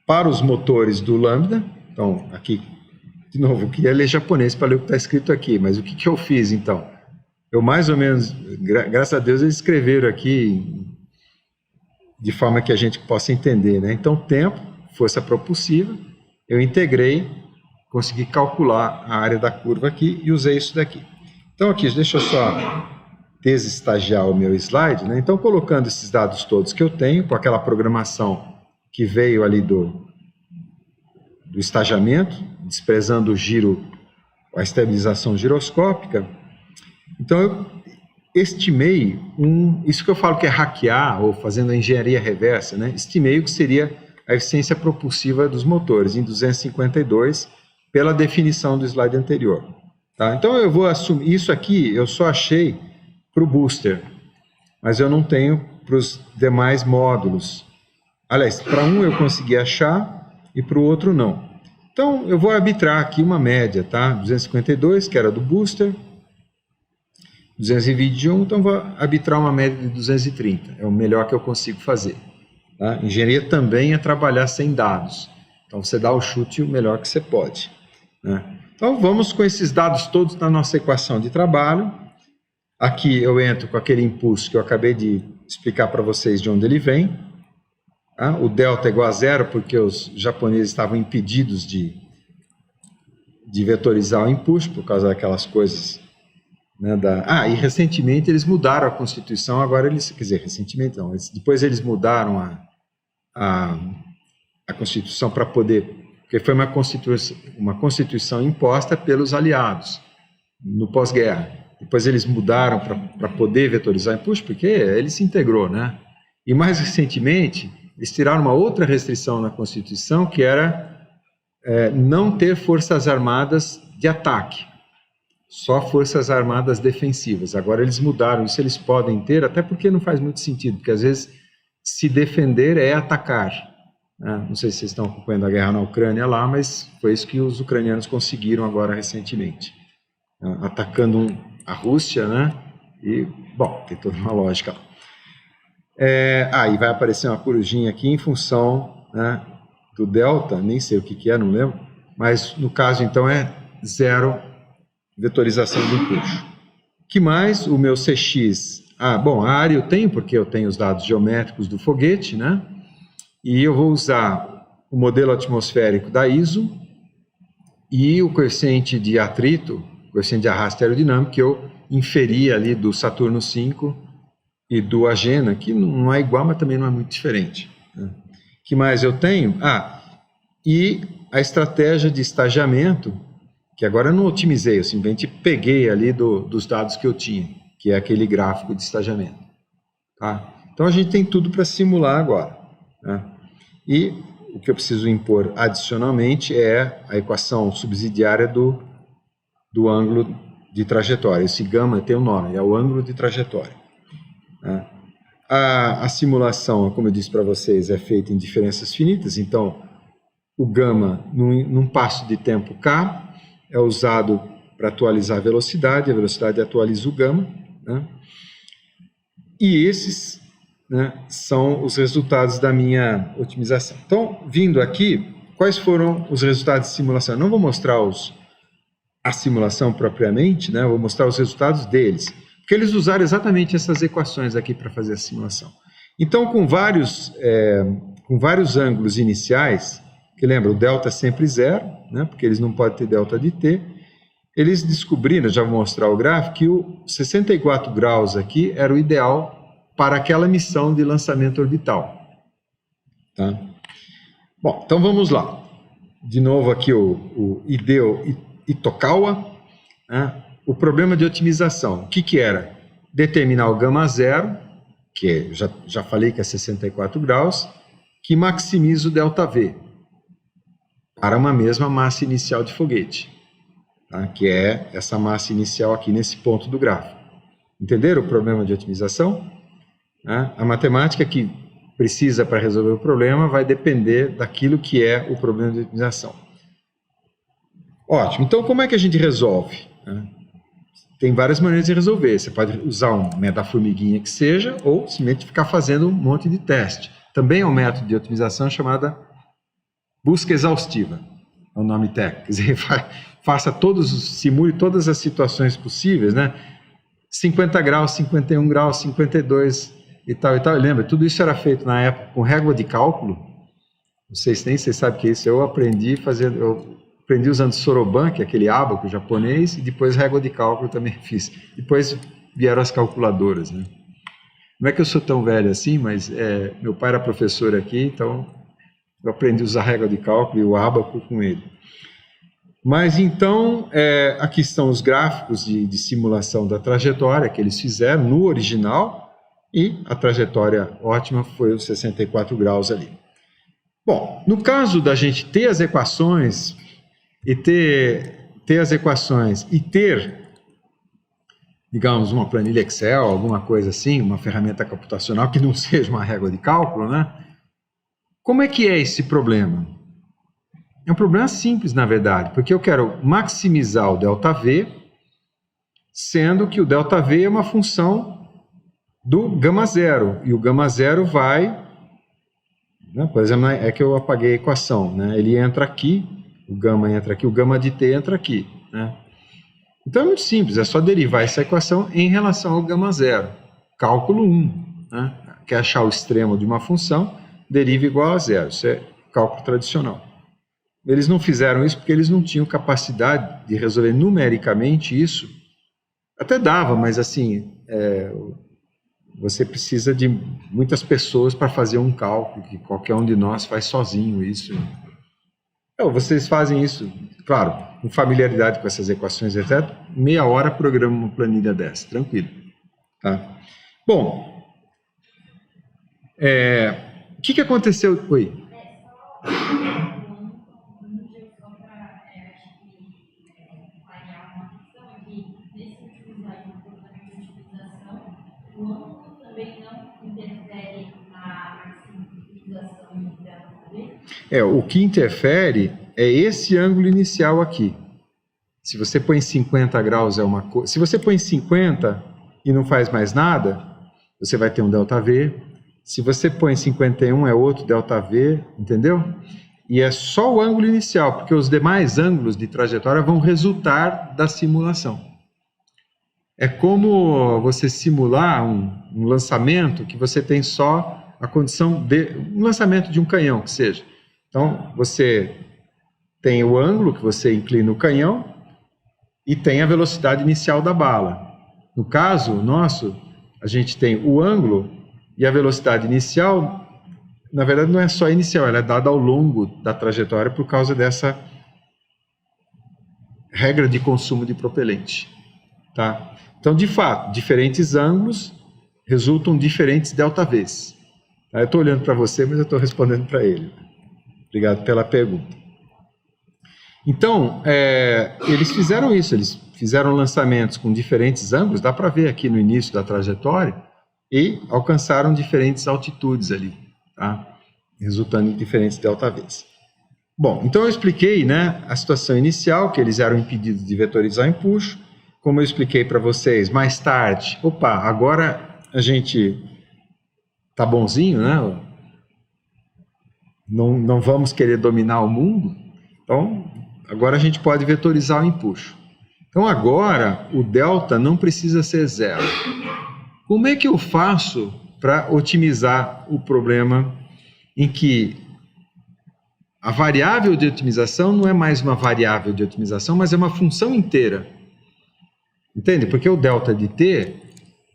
para os motores do Lambda. Então, aqui, de novo, eu queria ler japonês para ler o que está escrito aqui, mas o que eu fiz, então? Eu mais ou menos, graças a Deus, eles escreveram aqui de forma que a gente possa entender, né? Então, tempo, força propulsiva, eu integrei, consegui calcular a área da curva aqui e usei isso daqui. Então, aqui, deixa eu só desestagiar o meu slide, né? Então, colocando esses dados todos que eu tenho, com aquela programação que veio ali do estagiamento, desprezando o giro, a estabilização giroscópica. Então, eu estimei isso que eu falo que é hackear, ou fazendo a engenharia reversa, né? Estimei o que seria a eficiência propulsiva dos motores, em 252, pela definição do slide anterior. Tá? Então, eu vou assumir, isso aqui eu só achei para o booster, mas eu não tenho para os demais módulos. Aliás, para um eu consegui achar e para o outro não. Então, eu vou arbitrar aqui uma média, tá? 252, que era do booster, 221, então vou arbitrar uma média de 230, é o melhor que eu consigo fazer. Tá? Engenharia também é trabalhar sem dados, então você dá o chute o melhor que você pode. Né? Então vamos com esses dados todos na nossa equação de trabalho. Aqui eu entro com aquele impulso que eu acabei de explicar para vocês de onde ele vem. Tá? O delta é igual a zero porque os japoneses estavam impedidos de vetorizar o impulso por causa daquelas coisas. Né, e recentemente eles mudaram a Constituição, agora eles, quer dizer, recentemente não, depois eles mudaram a Constituição para poder, porque foi uma Constituição imposta pelos aliados no pós-guerra. Depois eles mudaram para poder vetorizar o imposto, porque ele se integrou, né? E mais recentemente, eles tiraram uma outra restrição na Constituição, que era não ter forças armadas de ataque. Só forças armadas defensivas. Agora eles mudaram isso, eles podem ter, até porque não faz muito sentido, porque às vezes se defender é atacar. Não sei se vocês estão acompanhando a guerra na Ucrânia lá, mas foi isso que os ucranianos conseguiram agora recentemente. Atacando a Rússia, né? E, bom, tem toda uma lógica lá. E vai aparecer uma corujinha aqui em função, né, do delta, nem sei o que é, não lembro, mas no caso então é zero vetorização do impulso. Que mais? O meu CX. A área eu tenho, porque eu tenho os dados geométricos do foguete, né? E eu vou usar o modelo atmosférico da ISO e o coeficiente de atrito, coeficiente de arrasto aerodinâmico, que eu inferi ali do Saturno V e do Agena, que não é igual, mas também não é muito diferente. Né? Que mais eu tenho? E a estratégia de estagiamento, que agora eu não otimizei, eu simplesmente peguei ali dos dados que eu tinha, que é aquele gráfico de estagiamento. Tá? Então a gente tem tudo para simular agora. Né? E o que eu preciso impor adicionalmente é a equação subsidiária do do ângulo de trajetória. Esse gama tem um nome, é o ângulo de trajetória. Né? A simulação, como eu disse para vocês, é feita em diferenças finitas, então o gama, num passo de tempo k, é usado para atualizar a velocidade atualiza o gama, né? E esses, né, são os resultados da minha otimização. Então, vindo aqui, quais foram os resultados de simulação? Eu não vou mostrar a simulação propriamente, né? Eu vou mostrar os resultados deles, porque eles usaram exatamente essas equações aqui para fazer a simulação. Então, com vários ângulos iniciais, que lembra, o delta é sempre zero, né? Porque eles não podem ter delta de t, eles descobriram, já vou mostrar o gráfico, que o 64 graus aqui era o ideal para aquela missão de lançamento orbital. Tá? Bom, então vamos lá. De novo aqui o Hideo Itokawa, né? O problema de otimização. O que era? Determinar o gama zero, que já falei que é 64 graus, que maximiza o ΔV para uma mesma massa inicial de foguete, tá? Que é essa massa inicial aqui nesse ponto do gráfico. Entenderam o problema de otimização? A matemática que precisa para resolver o problema vai depender daquilo que é o problema de otimização. Ótimo, então como é que a gente resolve? Tem várias maneiras de resolver. Você pode usar um método da formiguinha que seja, ou simplesmente ficar fazendo um monte de teste. Também é um método de otimização chamado busca exaustiva, é o nome técnico. Quer dizer, simule todas as situações possíveis, né? 50 graus, 51 graus, 52 e tal e tal. Lembra, tudo isso era feito na época com régua de cálculo. Não sei se nem vocês sabem o que é isso. Eu aprendi usando Soroban, que é aquele ábaco japonês, e depois régua de cálculo também fiz. Depois vieram as calculadoras, né? Não é que eu sou tão velho assim, mas meu pai era professor aqui, então eu aprendi a usar régua de cálculo e o ábaco com ele. Mas então, aqui estão os gráficos de simulação da trajetória que eles fizeram no original, e a trajetória ótima foi os 64 graus ali. Bom, no caso da gente ter as equações e ter, digamos, uma planilha Excel, alguma coisa assim, uma ferramenta computacional que não seja uma régua de cálculo, né? Como é que é esse problema? É um problema simples, na verdade, porque eu quero maximizar o ΔV, sendo que o ΔV é uma função do gama zero, e o gama zero vai, né, por exemplo, é que eu apaguei a equação, né, ele entra aqui, o gama entra aqui, o gama de t entra aqui, né. Então é muito simples, é só derivar essa equação em relação ao gama zero. Cálculo 1, né, quer achar o extremo de uma função, deriva igual a zero, isso é cálculo tradicional. Eles não fizeram isso porque eles não tinham capacidade de resolver numericamente isso. Até dava, mas assim, você precisa de muitas pessoas para fazer um cálculo, que qualquer um de nós faz sozinho isso. Então, vocês fazem isso, claro, com familiaridade com essas equações, etc. Meia hora programa uma planilha dessa, tranquilo. Tá? Bom, o que aconteceu? Oi. O que interfere é esse ângulo inicial aqui. Se você põe 50 graus é uma coisa. Se você põe 50 e não faz mais nada, você vai ter um ΔV. Se você põe 51 é outro ΔV, entendeu? E é só o ângulo inicial, porque os demais ângulos de trajetória vão resultar da simulação. É como você simular um lançamento que você tem só a condição de um lançamento de um canhão, que seja. Então, você tem o ângulo que você inclina o canhão e tem a velocidade inicial da bala. No caso nosso, a gente tem o ângulo e a velocidade inicial, na verdade não é só inicial, ela é dada ao longo da trajetória por causa dessa regra de consumo de propelente. Tá? Então, de fato, diferentes ângulos resultam diferentes ΔVs. Tá? Eu estou olhando para você, mas eu estou respondendo para ele. Obrigado pela pergunta. Então, eles fizeram isso, eles fizeram lançamentos com diferentes ângulos, dá para ver aqui no início da trajetória, e alcançaram diferentes altitudes ali, tá? Resultando em diferentes delta-Vs. Bom, então eu expliquei, né, a situação inicial, que eles eram impedidos de vetorizar o empuxo, como eu expliquei para vocês, mais tarde, agora a gente tá bonzinho, né? Não vamos querer dominar o mundo, então agora a gente pode vetorizar o empuxo. Então agora o delta não precisa ser zero. Como é que eu faço para otimizar o problema em que a variável de otimização não é mais uma variável de otimização, mas é uma função inteira? Entende? Porque o delta de t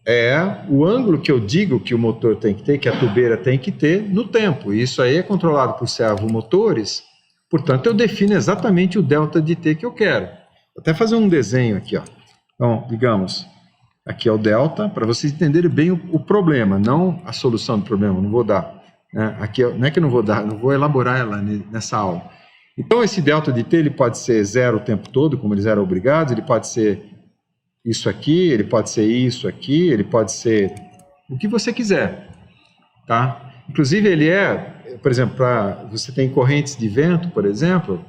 é o ângulo que eu digo que o motor tem que ter, que a tubeira tem que ter no tempo. E isso aí é controlado por servomotores, portanto eu defino exatamente o delta de t que eu quero. Vou até fazer um desenho aqui, ó. Então, digamos, aqui é o delta, para vocês entenderem bem o problema, não a solução do problema, não vou dar. Né? Aqui, não é que eu não vou dar, não vou elaborar ela nessa aula. Então esse delta de t ele pode ser zero o tempo todo, como eles eram obrigados, ele pode ser isso aqui, ele pode ser isso aqui, ele pode ser o que você quiser, tá? Inclusive ele por exemplo, você tem correntes de vento, por exemplo,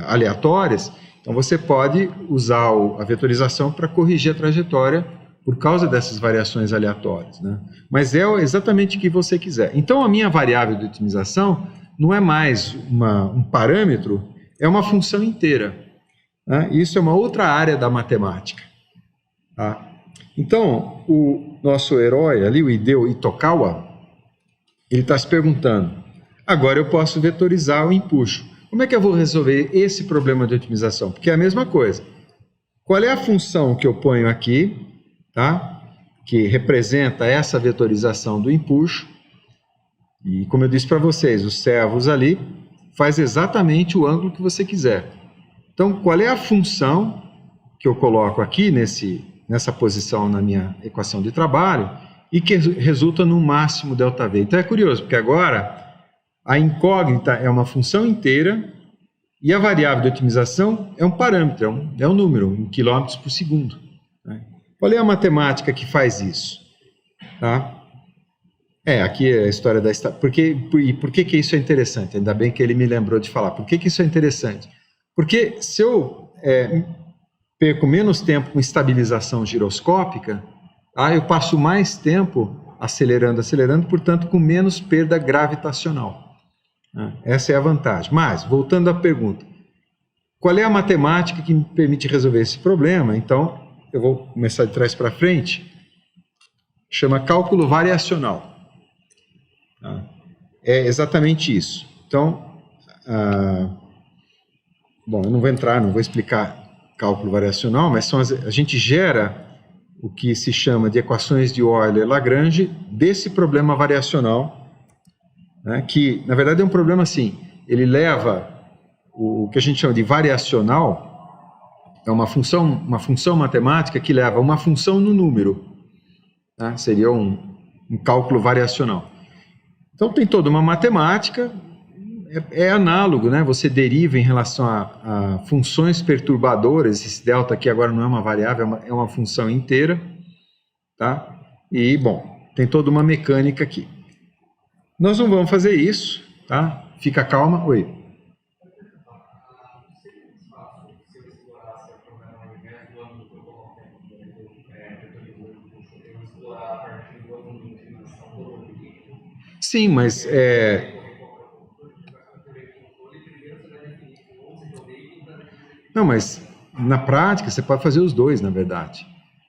aleatórias, então você pode usar a vetorização para corrigir a trajetória por causa dessas variações aleatórias, né? Mas é exatamente o que você quiser. Então a minha variável de otimização não é mais um parâmetro, é uma função inteira, né? Isso é uma outra área da matemática. Tá? Então, o nosso herói ali, o Hideo Itokawa, ele está se perguntando, agora eu posso vetorizar o empuxo. Como é que eu vou resolver esse problema de otimização? Porque é a mesma coisa. Qual é a função que eu ponho aqui, tá? Que representa essa vetorização do empuxo? E como eu disse para vocês, os servos ali faz exatamente o ângulo que você quiser. Então, qual é a função que eu coloco aqui nessa posição na minha equação de trabalho e que resulta no máximo ΔV. Então é curioso, porque agora a incógnita é uma função inteira e a variável de otimização é um parâmetro, é um número, em quilômetros por segundo. Né? Qual é a matemática que faz isso? Tá? Aqui é a história da... Por que isso é interessante? Ainda bem que ele me lembrou de falar. Por que isso é interessante? Porque se eu perco menos tempo com estabilização giroscópica, eu passo mais tempo acelerando, portanto, com menos perda gravitacional. Essa é a vantagem. Mas, voltando à pergunta, qual é a matemática que me permite resolver esse problema? Então, eu vou começar de trás para frente. Chama cálculo variacional. É exatamente isso. Então, bom, eu não vou explicar cálculo variacional, mas a gente gera o que se chama de equações de Euler-Lagrange desse problema variacional, né, que, na verdade, é um problema assim, ele leva o que a gente chama de variacional, é uma função matemática que leva uma função no número, né, seria um cálculo variacional. Então, tem toda uma matemática, é análogo, né? Você deriva em relação a funções perturbadoras, esse delta aqui agora não é uma variável, é uma função inteira, tá? E, bom, tem toda uma mecânica aqui. Nós não vamos fazer isso, tá? Fica calma. Oi. Sim, mas não, mas na prática você pode fazer os dois, na verdade.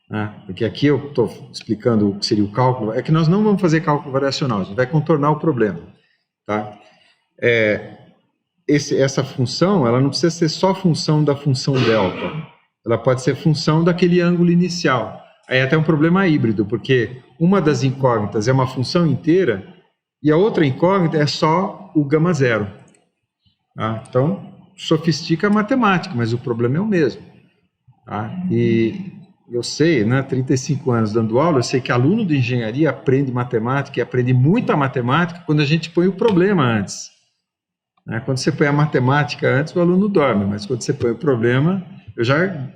Né? Porque aqui eu estou explicando o que seria o cálculo. É que nós não vamos fazer cálculo variacional, a gente vai contornar o problema. Tá? Essa função, ela não precisa ser só função da função delta. Ela pode ser função daquele ângulo inicial. Aí até um problema híbrido, porque uma das incógnitas é uma função inteira e a outra incógnita é só o gama zero. Tá? Então, sofistica a matemática, mas o problema é o mesmo. Tá? E eu sei, né, 35 anos dando aula, eu sei que aluno de engenharia aprende matemática e aprende muita matemática quando a gente põe o problema antes. Né? Quando você põe a matemática antes, o aluno dorme, mas quando você põe o problema, eu já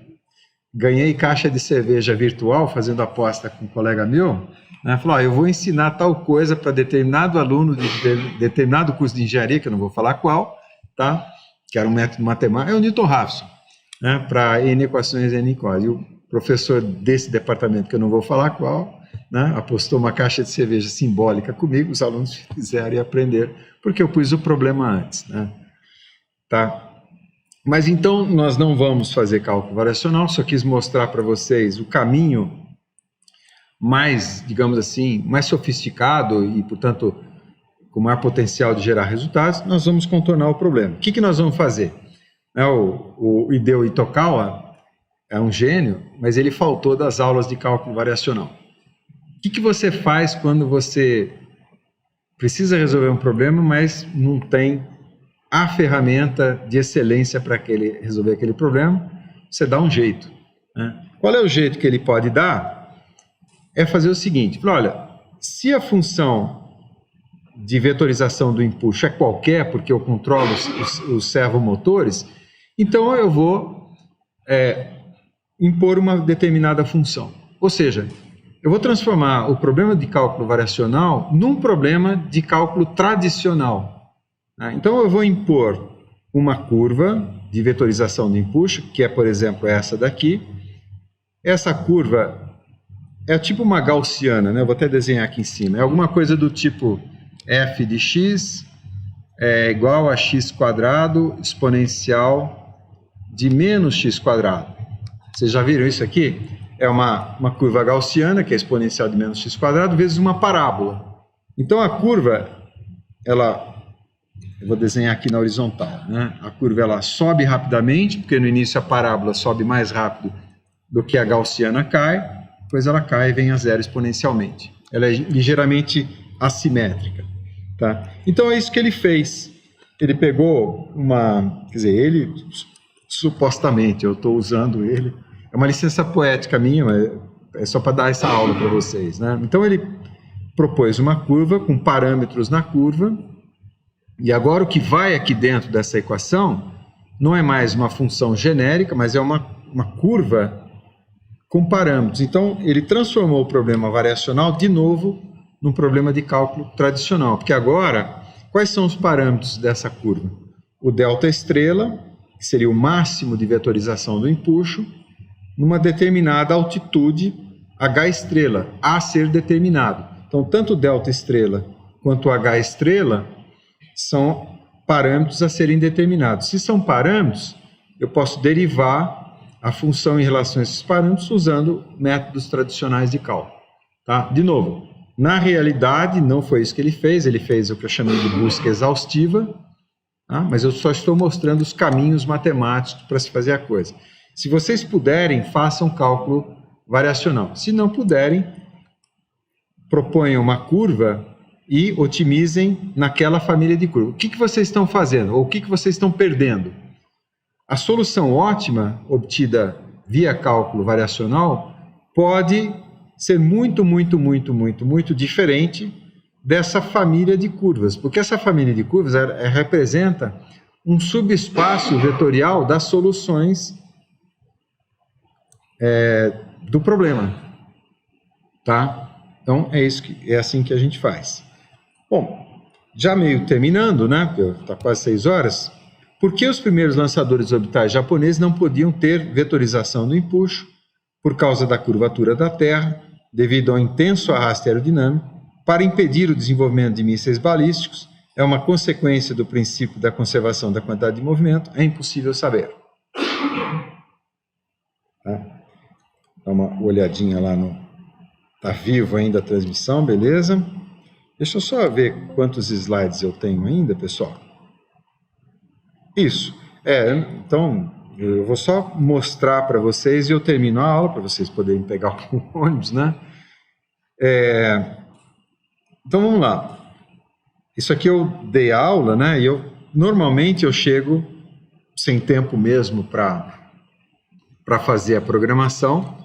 ganhei caixa de cerveja virtual fazendo aposta com um colega meu, né? Falou, eu vou ensinar tal coisa para determinado aluno de determinado curso de engenharia, que eu não vou falar qual, tá? Que era um método matemático, é o Newton Raphson, né? Para N equações, N iguais. E o professor desse departamento, que eu não vou falar qual, né? Apostou uma caixa de cerveja simbólica comigo, os alunos fizeram e aprenderam, porque eu pus o problema antes, né? Tá? Mas então nós não vamos fazer cálculo variacional, só quis mostrar para vocês o caminho mais, digamos assim, mais sofisticado e, portanto, com maior potencial de gerar resultados. Nós vamos contornar o problema. O que nós vamos fazer? O Hideo Itokawa é um gênio, mas ele faltou das aulas de cálculo variacional. O que você faz quando você precisa resolver um problema, mas não tem a ferramenta de excelência para resolver aquele problema? Você dá um jeito, né? Qual é o jeito que ele pode dar? É fazer o seguinte, olha, se a função de vetorização do empuxo é qualquer, porque eu controlo os servomotores, então eu vou impor uma determinada função. Ou seja, eu vou transformar o problema de cálculo variacional num problema de cálculo tradicional. Então eu vou impor uma curva de vetorização do empuxo, que é, por exemplo, essa daqui. Essa curva é tipo uma gaussiana, né? Eu vou até desenhar aqui em cima. É alguma coisa do tipo f de x é igual a x quadrado exponencial de menos x quadrado. Vocês já viram isso aqui? É uma curva gaussiana, que é exponencial de menos x quadrado, vezes uma parábola. Então a curva, eu vou desenhar aqui na horizontal, né? A curva ela sobe rapidamente, porque no início a parábola sobe mais rápido do que a gaussiana cai, depois ela cai e vem a zero exponencialmente. Ela é ligeiramente assimétrica, tá? Então é isso que ele fez. Ele pegou ele, supostamente, eu estou usando ele, é uma licença poética minha, mas é só para dar essa aula para vocês, né? Então ele propôs uma curva com parâmetros na curva, e agora o que vai aqui dentro dessa equação não é mais uma função genérica, mas é uma curva com parâmetros. Então, ele transformou o problema variacional de novo num problema de cálculo tradicional, porque agora, quais são os parâmetros dessa curva? O delta estrela, que seria o máximo de vetorização do empuxo, numa determinada altitude, h estrela, a ser determinado. Então, tanto o delta estrela quanto o h estrela são parâmetros a serem determinados. Se são parâmetros, eu posso derivar a função em relação a esses parâmetros usando métodos tradicionais de cálculo. Tá? De novo, na realidade não foi isso que ele fez o que eu chamei de busca exaustiva, tá? Mas eu só estou mostrando os caminhos matemáticos para se fazer a coisa. Se vocês puderem, façam cálculo variacional. Se não puderem, proponham uma curva e otimizem naquela família de curva. O que vocês estão fazendo? Ou o que vocês estão perdendo? A solução ótima, obtida via cálculo variacional, pode ser muito diferente dessa família de curvas, porque essa família de curvas representa um subespaço vetorial das soluções do problema. Tá? Então, é assim que a gente faz. Bom, já meio terminando, né? Porque está quase 6 horas. Por que os primeiros lançadores orbitais japoneses não podiam ter vetorização do empuxo por causa da curvatura da Terra, devido ao intenso arraste aerodinâmico, para impedir o desenvolvimento de mísseis balísticos? É uma consequência do princípio da conservação da quantidade de movimento? É impossível saber. Tá? Dá uma olhadinha lá no... Está vivo ainda a transmissão, beleza? Deixa eu só ver quantos slides eu tenho ainda, pessoal. Isso. Então, eu vou só mostrar para vocês e eu termino a aula para vocês poderem pegar o ônibus, né? Então, vamos lá. Isso aqui eu dei aula, né? E normalmente eu chego sem tempo mesmo para fazer a programação,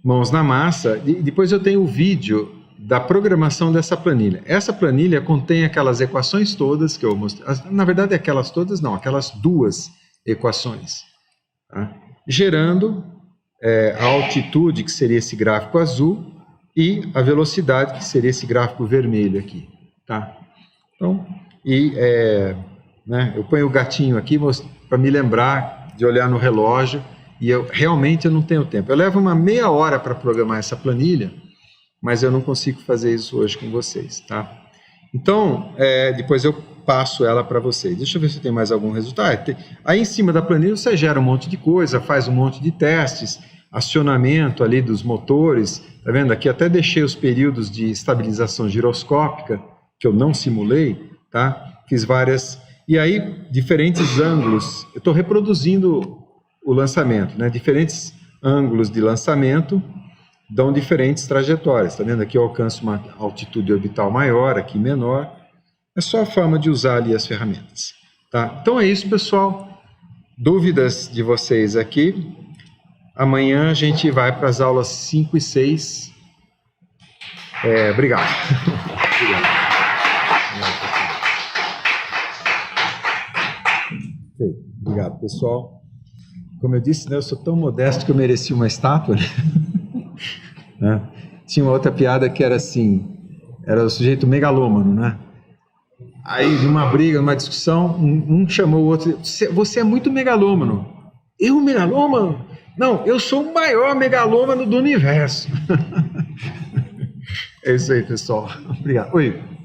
mãos na massa. E depois eu tenho o vídeo da programação dessa planilha. Essa planilha contém aquelas equações todas que eu mostrei. Na verdade, aquelas todas não, aquelas duas equações. Tá? Gerando a altitude, que seria esse gráfico azul, e a velocidade, que seria esse gráfico vermelho aqui. Tá? Então, eu ponho o gatinho aqui para me lembrar de olhar no relógio, e realmente eu não tenho tempo. Eu levo uma meia hora para programar essa planilha, mas eu não consigo fazer isso hoje com vocês, tá? Então, depois eu passo ela para vocês. Deixa eu ver se tem mais algum resultado. Aí em cima da planilha você gera um monte de coisa, faz um monte de testes, acionamento ali dos motores, tá vendo? Aqui até deixei os períodos de estabilização giroscópica, que eu não simulei, tá? Fiz várias, e aí diferentes ângulos, eu estou reproduzindo o lançamento, né? Diferentes ângulos de lançamento dão diferentes trajetórias, tá vendo? Aqui eu alcanço uma altitude orbital maior, aqui menor. É só a forma de usar ali as ferramentas, tá? Então é isso, pessoal. Dúvidas de vocês aqui? Amanhã a gente vai para as aulas 5 e 6. Obrigado. Obrigado, pessoal. Como eu disse, né, eu sou tão modesto que eu mereci uma estátua, né? Tinha uma outra piada que era assim, era o sujeito megalômano, né? Aí, numa briga, numa discussão, um chamou o outro, você é muito megalômano. Eu, megalômano? Não, eu sou o maior megalômano do universo. É isso aí, pessoal. Obrigado. Oi.